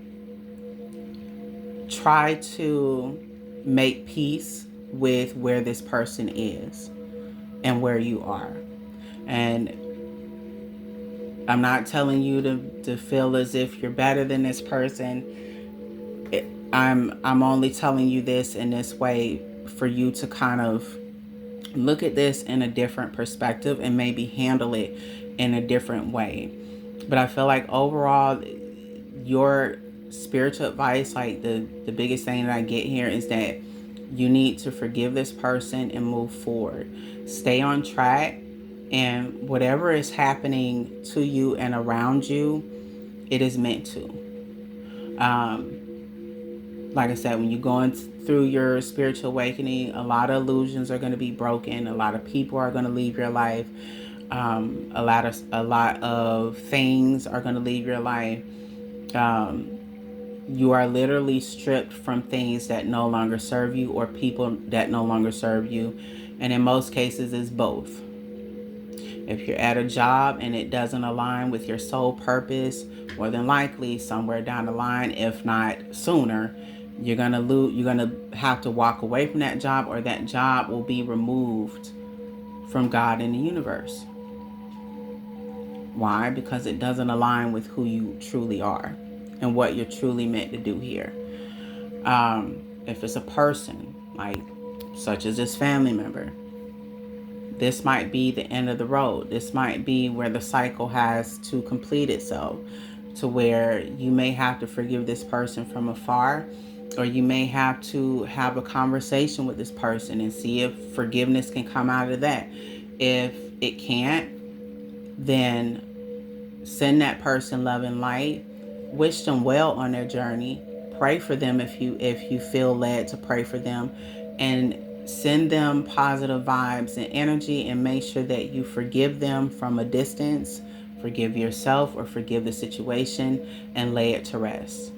try to make peace with where this person is and where you are. And I'm not telling you to feel as if you're better than this person. I'm only telling you this in this way for you to kind of look at this in a different perspective and maybe handle it in a different way. But I feel like overall, your spiritual advice, like the biggest thing that I get here, is that you need to forgive this person and move forward. Stay on track, and whatever is happening to you and around you, it is meant to. like I said, when you're going through your spiritual awakening, a lot of illusions are going to be broken. A lot of people are going to leave your life. A lot of things are going to leave your life. You are literally stripped from things that no longer serve you, or people that no longer serve you. And in most cases, it's both. If you're at a job and it doesn't align with your sole purpose, more than likely somewhere down the line, if not sooner, you're gonna have to walk away from that job, or that job will be removed from God in the universe. Why? Because it doesn't align with who you truly are and what you're truly meant to do here. If it's a person, like such as this family member, this might be the end of the road. This might be where the cycle has to complete itself, to where you may have to forgive this person from afar, or you may have to have a conversation with this person and see if forgiveness can come out of that. If it can't, then send that person love and light. Wish them well on their journey. Pray for them if you feel led to pray for them, and send them positive vibes and energy, and make sure that you forgive them from a distance. Forgive yourself or forgive the situation and lay it to rest.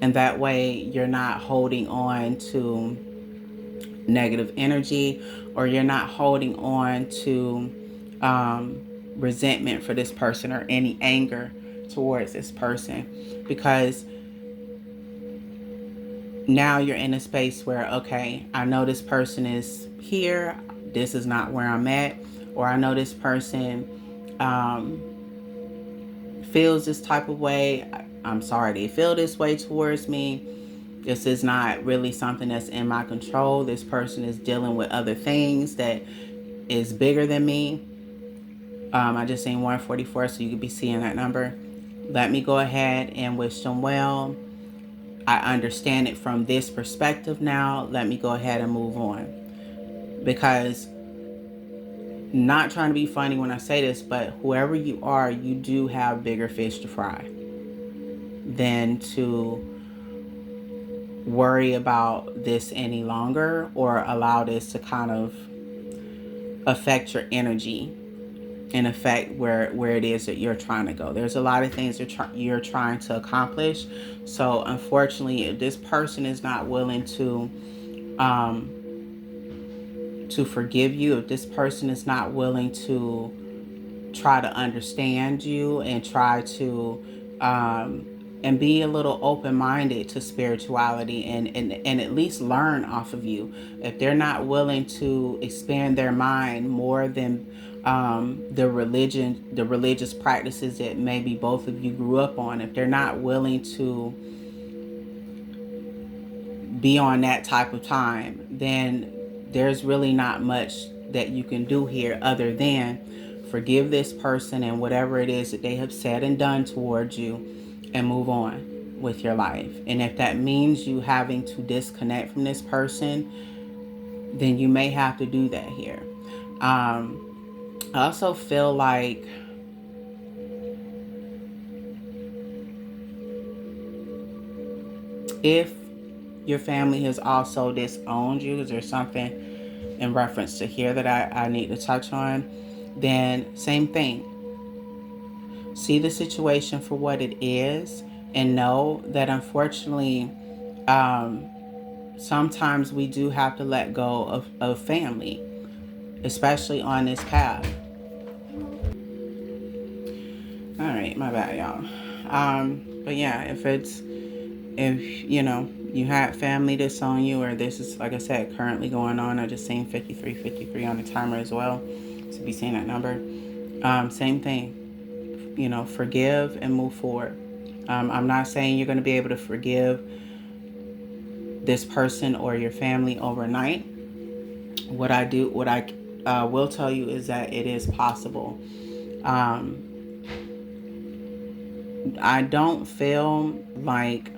And that way you're not holding on to negative energy, or you're not holding on to resentment for this person or any anger towards this person, because now you're in a space where, okay, I know this person is here, this is not where I'm at, or I know this person feels this type of way. I'm sorry they feel this way towards me. This is not really something that's in my control. This person is dealing with other things that is bigger than me. I just seen 144, so you could be seeing that number. Let me go ahead and wish them well. I understand it from this perspective now. Let me go ahead and move on. Because, not trying to be funny when I say this, but whoever you are, you do have bigger fish to fry than to worry about this any longer, or allow this to kind of affect your energy and affect where it is that you're trying to go. There's a lot of things you're trying to accomplish. So unfortunately, if this person is not willing to forgive you, if this person is not willing to try to understand you and try to and be a little open-minded to spirituality, and at least learn off of you, if they're not willing to expand their mind more than the religious practices that maybe both of you grew up on, if they're not willing to be on that type of time, then there's really not much that you can do here other than forgive this person and whatever it is that they have said and done towards you, and move on with your life. And if that means you having to disconnect from this person, then you may have to do that here. I also feel like if your family has also disowned you, is there something in reference to here that I need to touch on, then same thing. See the situation for what it is, and know that unfortunately sometimes we do have to let go of family, especially on this path. All right, my bad, y'all. But yeah, if you had family disown you, or this is, like I said, currently going on, I just seen 5353 on the timer as well, to be seeing that number. Same thing. Forgive and move forward. I'm not saying you're going to be able to forgive this person or your family overnight. What I will tell you is that it is possible. I don't feel like,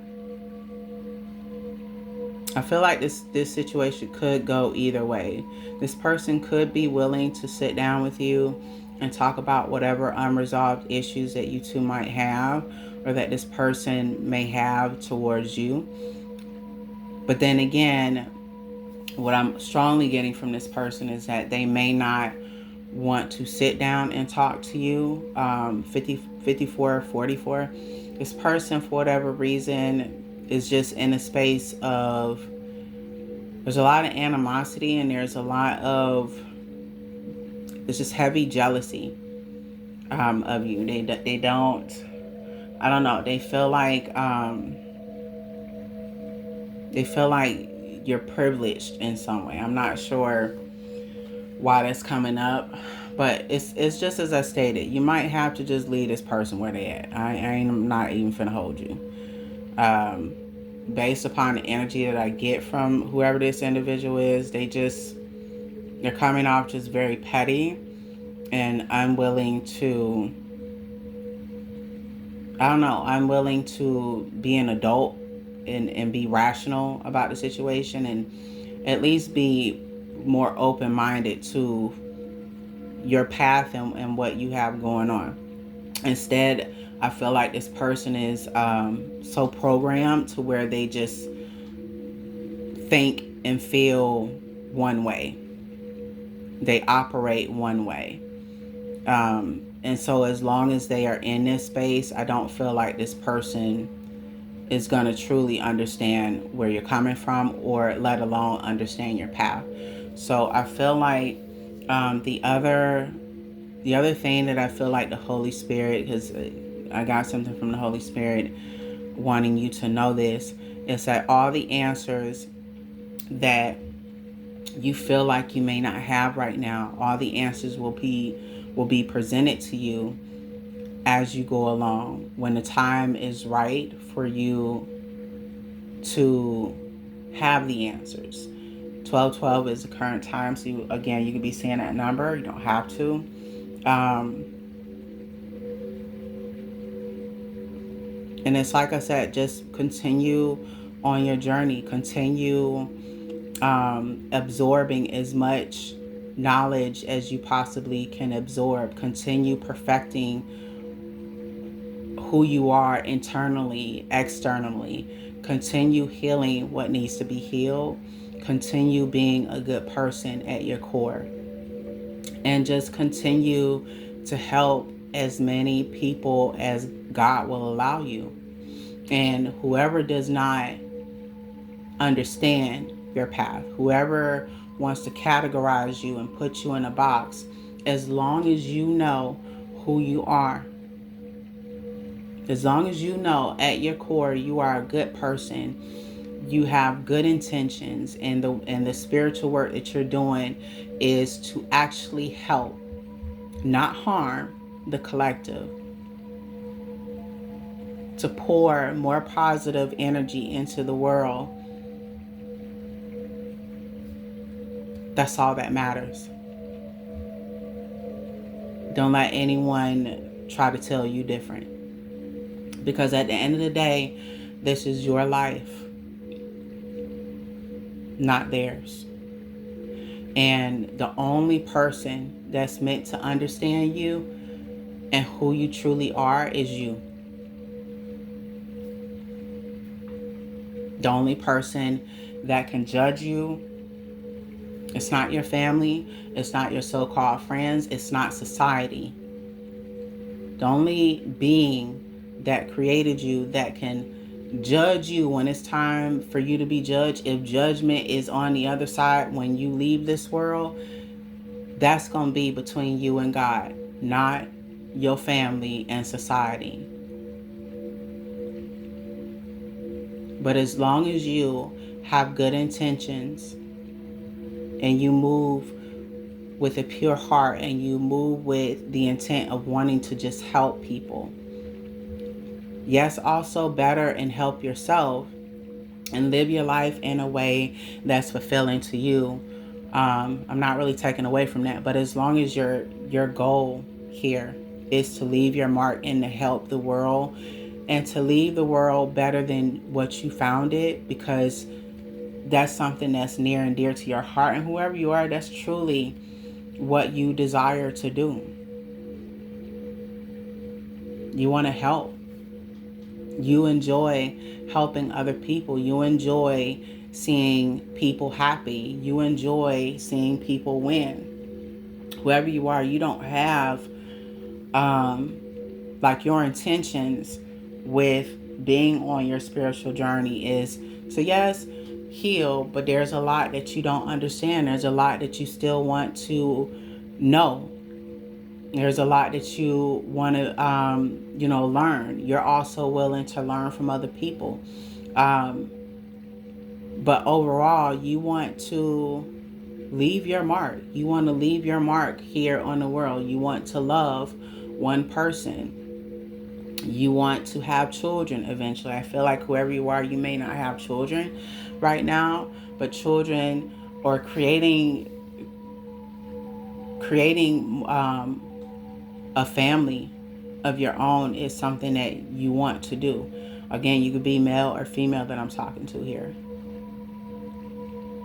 I feel like this situation could go either way. This person could be willing to sit down with you and talk about whatever unresolved issues that you two might have or that this person may have towards you. But then again, what I'm strongly getting from this person is that they may not want to sit down and talk to you. 54, 44. This person, for whatever reason, is just in a space of, there's a lot of animosity and there's just heavy jealousy of you. They don't, I don't know, they feel like you're privileged in some way. I'm not sure why that's coming up, but it's just as I stated. You might have to just leave this person where they at. I'm not even finna hold you. Based upon the energy that I get from whoever this individual is, they're coming off just very petty and unwilling to, unwilling to be an adult and be rational about the situation and at least be more open-minded to your path and what you have going on. Instead, I feel like this person is so programmed to where they just think and feel one way. They operate one way. And so as long as they are in this space, I don't feel like this person is going to truly understand where you're coming from, or let alone understand your path. So I feel like the other thing that I feel like the Holy Spirit, because I got something from the Holy Spirit wanting you to know this, is that all the answers that you feel like you may not have right now, all the answers will be presented to you as you go along, when the time is right for you to have the answers. 1212 is the current time, so you could be seeing that number. You don't have to. And it's like I said, just continue on your journey. Continue absorbing as much knowledge as you possibly can absorb. Continue perfecting who you are internally, externally. Continue healing what needs to be healed. Continue being a good person at your core. And just continue to help as many people as God will allow you. And whoever does not understand your path, whoever wants to categorize you and put you in a box, as long as you know who you are, as long as you know at your core you are a good person, you have good intentions, and the spiritual work that you're doing is to actually help, not harm, the collective, to pour more positive energy into the world, that's all that matters. Don't let anyone try to tell you different. Because at the end of the day, this is your life, not theirs. And the only person that's meant to understand you and who you truly are is you. The only person that can judge you, it's not your family, it's not your so-called friends, it's not society. The only being that created you that can judge you when it's time for you to be judged, if judgment is on the other side when you leave this world, that's going to be between you and God, not your family and society. But as long as you have good intentions and you move with a pure heart and you move with the intent of wanting to just help people, yes, also better and help yourself and live your life in a way that's fulfilling to you. I'm not really taking away from that, but as long as your goal here is to leave your mark and to help the world and to leave the world better than what you found it, because that's something that's near and dear to your heart, and whoever you are, that's truly what you desire to do. You want to help. You enjoy helping other people. You enjoy seeing people happy. You enjoy seeing people win. Whoever you are, you don't have like your intentions with being on your spiritual journey is to, yes, heal, but there's a lot that you don't understand. There's a lot that you still want to know. There's a lot that you want to, learn. You're also willing to learn from other people. But overall, you want to leave your mark. You want to leave your mark here on the world. You want to love one person. You want to have children eventually. I feel like whoever you are, you may not have children right now, but children or creating a family of your own is something that you want to do. Again, you could be male or female that I'm talking to here.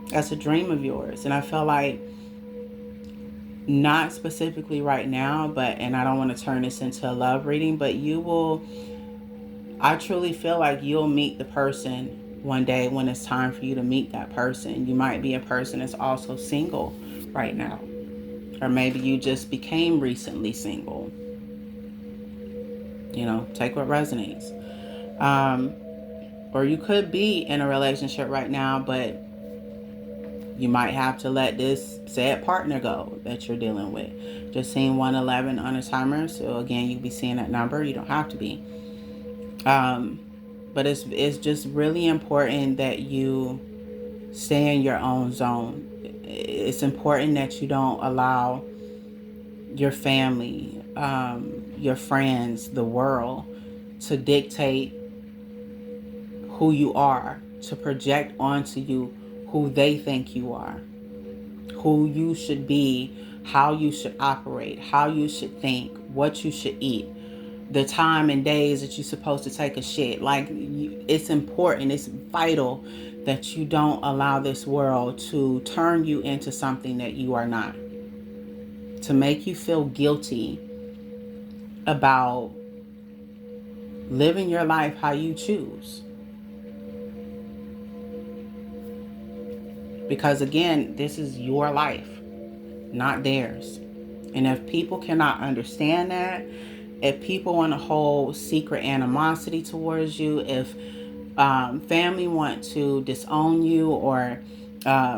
That's a dream of yours. And I feel like, not specifically right now, and I don't want to turn this into a love reading, but I truly feel like you'll meet the person one day when it's time for you to meet that person. You might be a person that's also single right now. Or maybe you just became recently single. Take what resonates. Or you could be in a relationship right now, but you might have to let this said partner go that you're dealing with. Just seeing 111 on a timer. So again, you'll be seeing that number. You don't have to be. But it's just really important that you stay in your own zone. It's important that you don't allow your family, your friends, the world to dictate who you are, to project onto you who they think you are, who you should be, how you should operate, how you should think, what you should eat, the time and days that you're supposed to take a shit. Like, it's important, it's vital that you don't allow this world to turn you into something that you are not, to make you feel guilty about living your life how you choose. Because again, this is your life, not theirs. And if people cannot understand that, if people want to hold secret animosity towards you, if family want to disown you or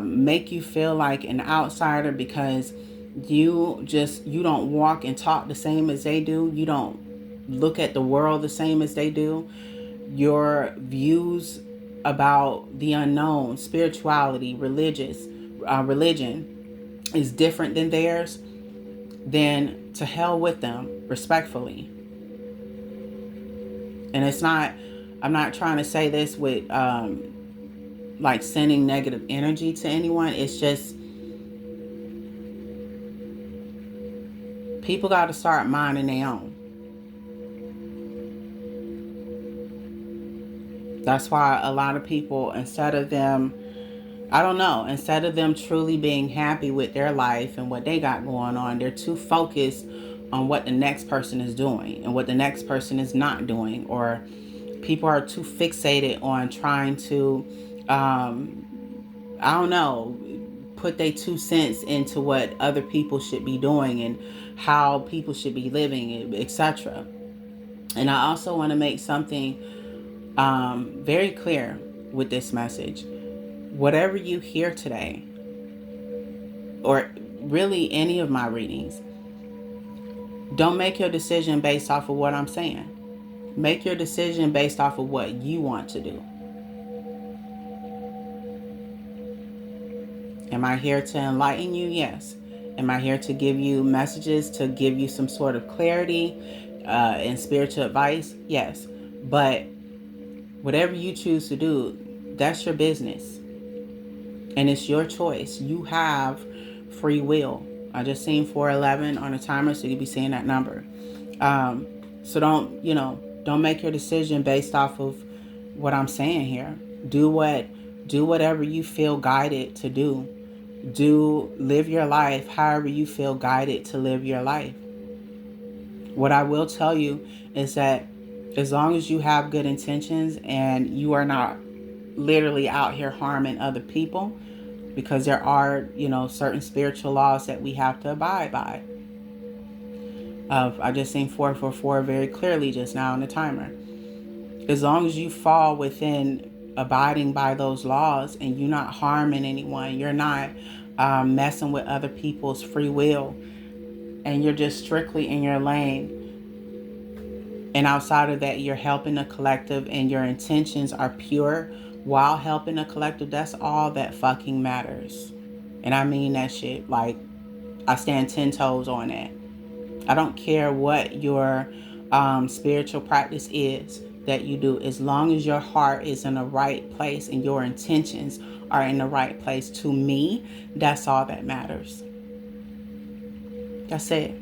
make you feel like an outsider because you don't walk and talk the same as they do, you don't look at the world the same as they do, your views about the unknown, spirituality, religion is different than theirs, then to hell with them, respectfully. And I'm not trying to say this with like sending negative energy to anyone. It's just, people got to start minding their own. That's why a lot of people, instead of them truly being happy with their life and what they got going on, they're too focused on what the next person is doing and what the next person is not doing. Or people are too fixated on trying to, put their 2 cents into what other people should be doing and how people should be living, etc. And I also want to make something very clear with this message. Whatever you hear today, or really any of my readings, don't make your decision based off of what I'm saying. Make your decision based off of what you want to do. Am I here to enlighten you? Yes. Am I here to give you messages, to give you some sort of clarity and spiritual advice? Yes. But whatever you choose to do, that's your business. And it's your choice. You have free will. I just seen 411 on a timer, so you'll be seeing that number. So don't make your decision based off of what I'm saying here. Do whatever you feel guided to do. Live your life however you feel guided to live your life. What I will tell you is that as long as you have good intentions and you are not literally out here harming other people, because there are, certain spiritual laws that we have to abide by. I just seen 444 very clearly just now on the timer. As long as you fall within abiding by those laws and you're not harming anyone, you're not messing with other people's free will, and you're just strictly in your lane, and outside of that you're helping the collective and your intentions are pure while helping the collective, that's all that fucking matters. And I mean that shit. Like, I stand 10 toes on that. I don't care what your spiritual practice is that you do, as long as your heart is in the right place and your intentions are in the right place. To me, that's all that matters. That's it.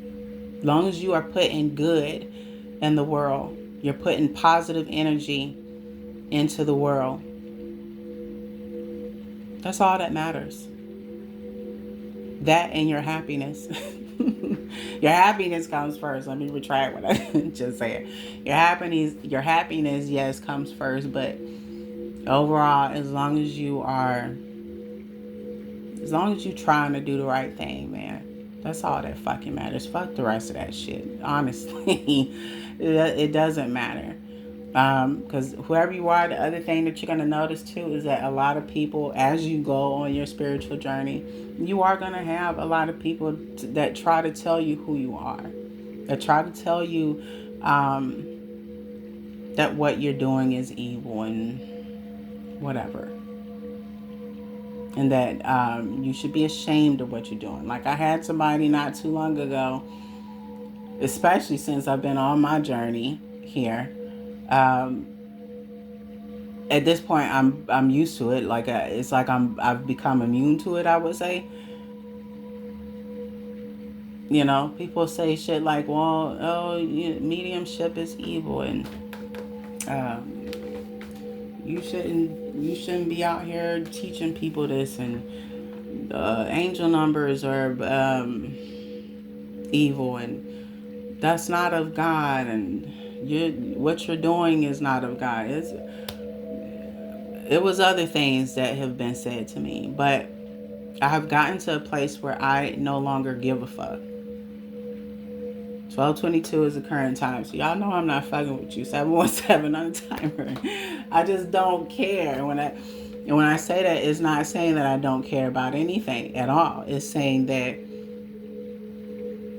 As long as you are putting good in the world, you're putting positive energy into the world, that's all that matters. That and your happiness. Your happiness comes first. Let me retract what I just said. Your happiness, yes, comes first. But overall, as long as you're trying to do the right thing, man, that's all that fucking matters. Fuck the rest of that shit. Honestly, it doesn't matter. Because whoever you are, the other thing that you're going to notice too is that a lot of people, as you go on your spiritual journey, you are going to have a lot of people that try to tell you who you are, that try to tell you that what you're doing is evil and whatever, and that you should be ashamed of what you're doing. Like, I had somebody not too long ago, especially since I've been on my journey here. At this point, I'm used to it. Like, it's like I've become immune to it, I would say. People say shit like, "Well, mediumship is evil, and you shouldn't be out here teaching people this, and angel numbers are evil, and that's not of God, and what you're doing is not of God." It was other things that have been said to me, but I have gotten to a place where I no longer give a fuck. 12:22 is the current time, so y'all know I'm not fucking with you. 717 on the timer. I just don't care. And when I say that, it's not saying that I don't care about anything at all. It's saying that,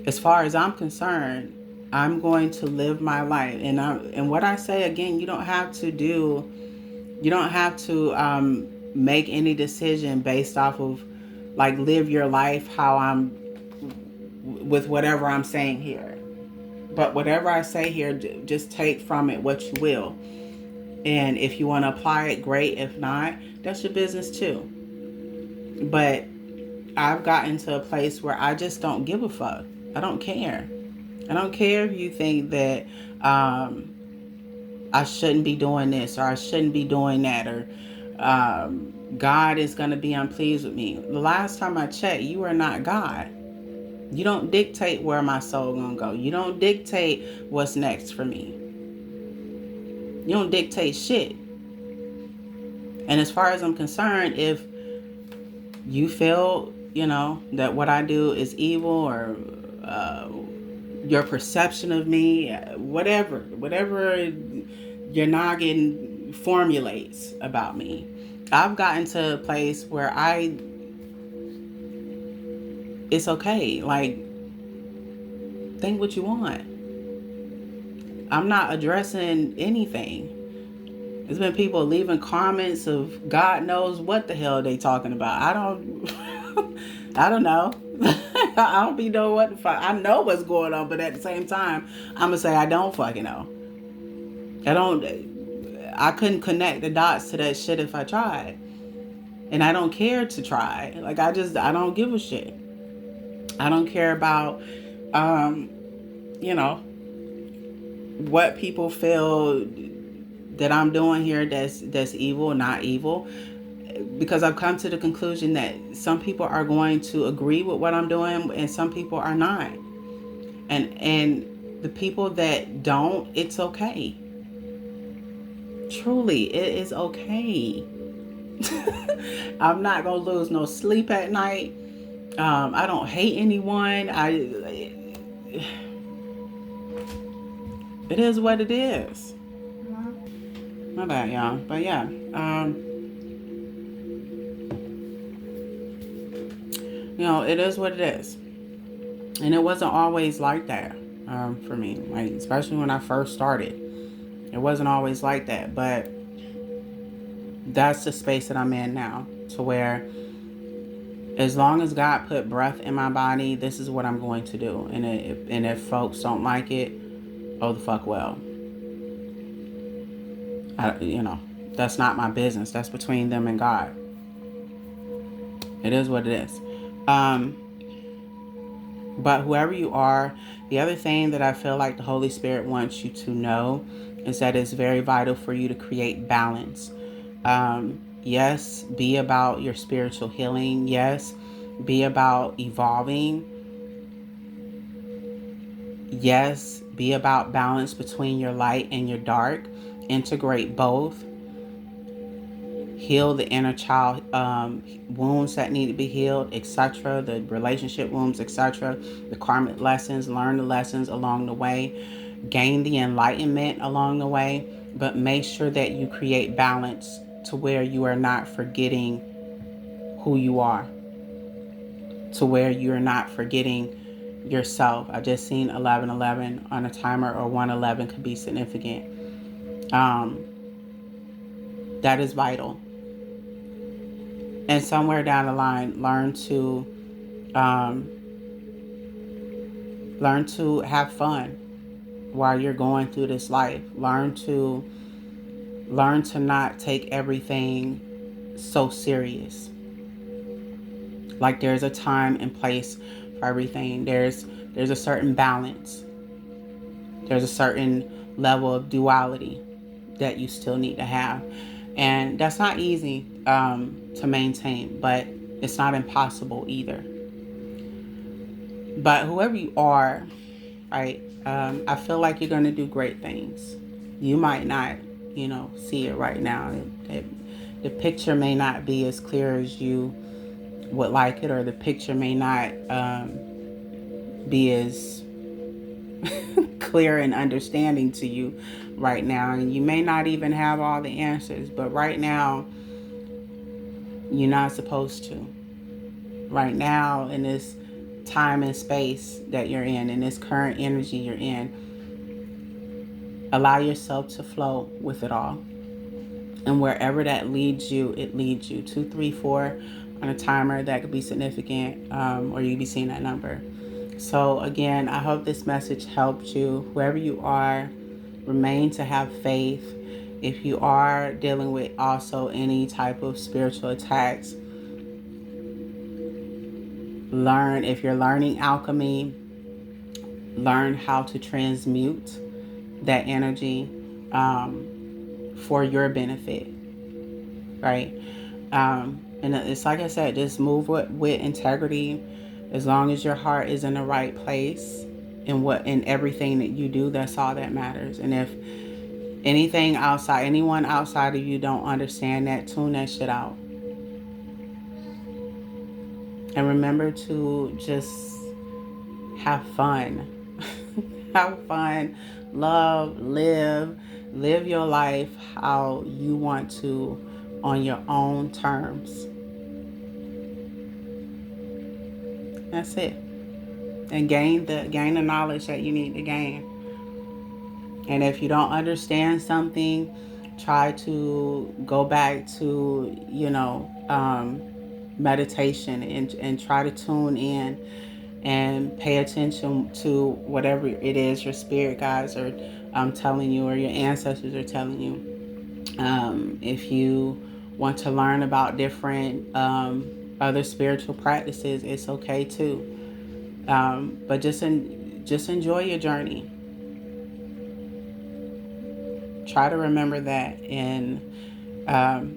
as far as I'm concerned, I'm going to live my life. And what I say again, you don't have to make any decision based off of, like, live your life how I'm with whatever I'm saying here. But whatever I say here, just take from it what you will. And if you want to apply it, great. If not, that's your business too. But I've gotten to a place where I just don't give a fuck. I don't care. I don't care if you think that I shouldn't be doing this, or I shouldn't be doing that, or God is going to be unpleased with me. The last time I checked, you are not God. You don't dictate where my soul gonna go. You don't dictate what's next for me. You don't dictate shit. And as far as I'm concerned, if you feel, that what I do is evil, or your perception of me, whatever your noggin formulates about me, I've gotten to a place where it's okay. Like, think what you want. I'm not addressing anything. There's been people leaving comments of God knows what the hell they talking about. I don't know. I don't be know what the fuck. I know what's going on, but at the same time, I'm gonna say I don't fucking know. I couldn't connect the dots to that shit if I tried. And I don't care to try. Like, I don't give a shit. I don't care about, what people feel that I'm doing here that's evil, not evil. Because I've come to the conclusion that some people are going to agree with what I'm doing and some people are not. And The people that don't, it's okay. Truly, it is okay. I'm not gonna lose no sleep at night. I don't hate anyone. It is what it is. My bad, y'all. But yeah, it is what it is. And it wasn't always like that for me. Like, especially when I first started, it wasn't always like that. But that's the space that I'm in now, to where as long as God put breath in my body, this is what I'm going to do. And if folks don't like it, oh the fuck well. That's not my business. That's between them and God. It is what it is. But whoever you are, the other thing that I feel like the Holy Spirit wants you to know is that it's very vital for you to create balance. Yes, be about your spiritual healing. Yes, be about evolving. Yes, be about balance between your light and your dark. Integrate both. Heal the inner child wounds that need to be healed, etc. The relationship wounds, etc. The karmic lessons, learn the lessons along the way. Gain the enlightenment along the way. But make sure that you create balance to where you are not forgetting who you are. To where you're not forgetting yourself. I just seen 1111 on a timer, or 111 could be significant. That is vital. And somewhere down the line, learn to have fun while you're going through this life. Learn to not take everything so serious. Like, there's a time and place for everything. There's a certain balance. There's a certain level of duality that you still need to have. And that's not easy to maintain, but it's not impossible either. But whoever you are, right, I feel like you're going to do great things. You might not, see it right now. The picture may not be as clear as you would like it, or the picture may not be as clear and understanding to you right now, and you may not even have all the answers, but right now you're not supposed to. Right now, in this time and space that you're in this current energy you're in, allow yourself to flow with it all, and wherever that leads you, it leads you. 2, 3, 4 on a timer, that could be significant, or you could be seeing that number. So again, I hope this message helped you. Whoever you are, remain to have faith. If you are dealing with also any type of spiritual attacks, learn. If you're learning alchemy, learn how to transmute that energy for your benefit, right? And it's like I said, just move with integrity. As long as your heart is in the right place in everything that you do, that's all that matters. And if anyone outside of you don't understand that, tune that shit out. And remember to just have fun. Have fun. Love, live your life how you want to, on your own terms. That's it. And gain the knowledge that you need to gain. And if you don't understand something, try to go back to meditation and try to tune in and pay attention to whatever it is your spirit guides are telling you, or your ancestors are telling you. If you want to learn about different other spiritual practices, it's okay too. But just enjoy your journey. Try to remember that. And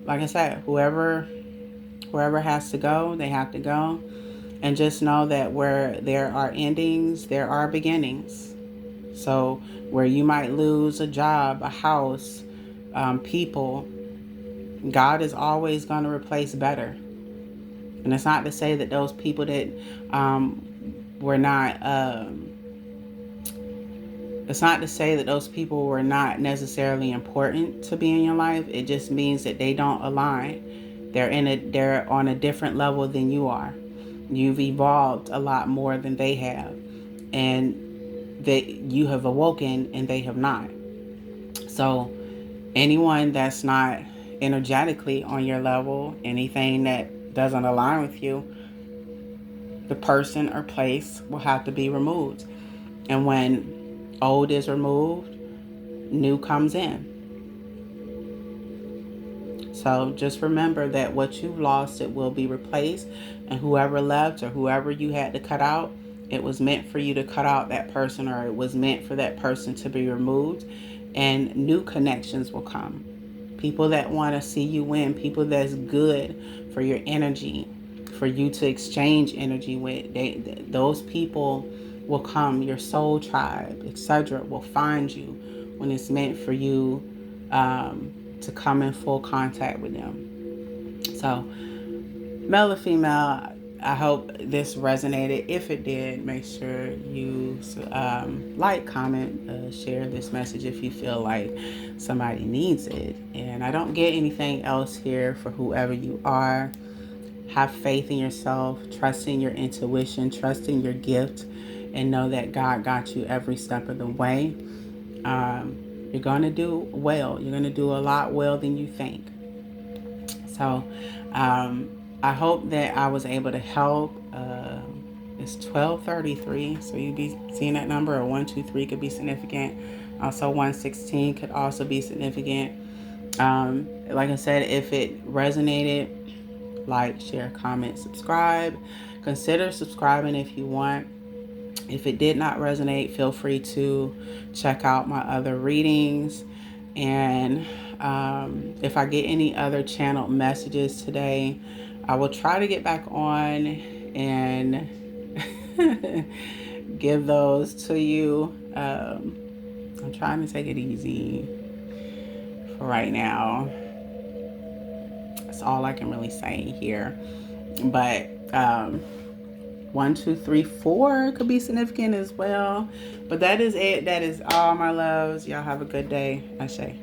like I said, whoever has to go, they have to go. And just know that where there are endings, there are beginnings. So where you might lose a job, a house, people, God is always going to replace better. And it's not to say that those people that were not, it's not to say that those people were not necessarily important to be in your life. It just means that they don't align. They're on a different level than you are. You've evolved a lot more than they have. And that you have awoken and they have not. So anyone that's not energetically on your level, anything that doesn't align with you, the person or place will have to be removed. And when old is removed, new comes in. So just remember that what you've lost, it will be replaced. And whoever left or whoever you had to cut out, it was meant for you to cut out that person, or it was meant for that person to be removed. And new connections will come. People that want to see you win, people that's good for your energy, for you to exchange energy with. Those people will come. Your soul tribe, etc., will find you when it's meant for you to come in full contact with them. So, male or female, I hope this resonated. If it did, make sure you like, comment, share this message if you feel like somebody needs it. And I don't get anything else here for whoever you are. Have faith in yourself, trust in your intuition, trust in your gift, and know that God got you every step of the way. You're going to do well. You're going to do a lot well than you think. So I hope that I was able to help. It's 12:33, so you'd be seeing that number, or 123 could be significant. Also 116 could also be significant. Like I said, if it resonated, like, share, comment, subscribe. Consider subscribing if you want. If it did not resonate, feel free to check out my other readings. And if I get any other channeled messages today, I will try to get back on and give those to you. I'm trying to take it easy for right now. That's all I can really say here. But 1, 2, 3, 4 could be significant as well. But that is it. That is all, my loves. Y'all have a good day. Ashe.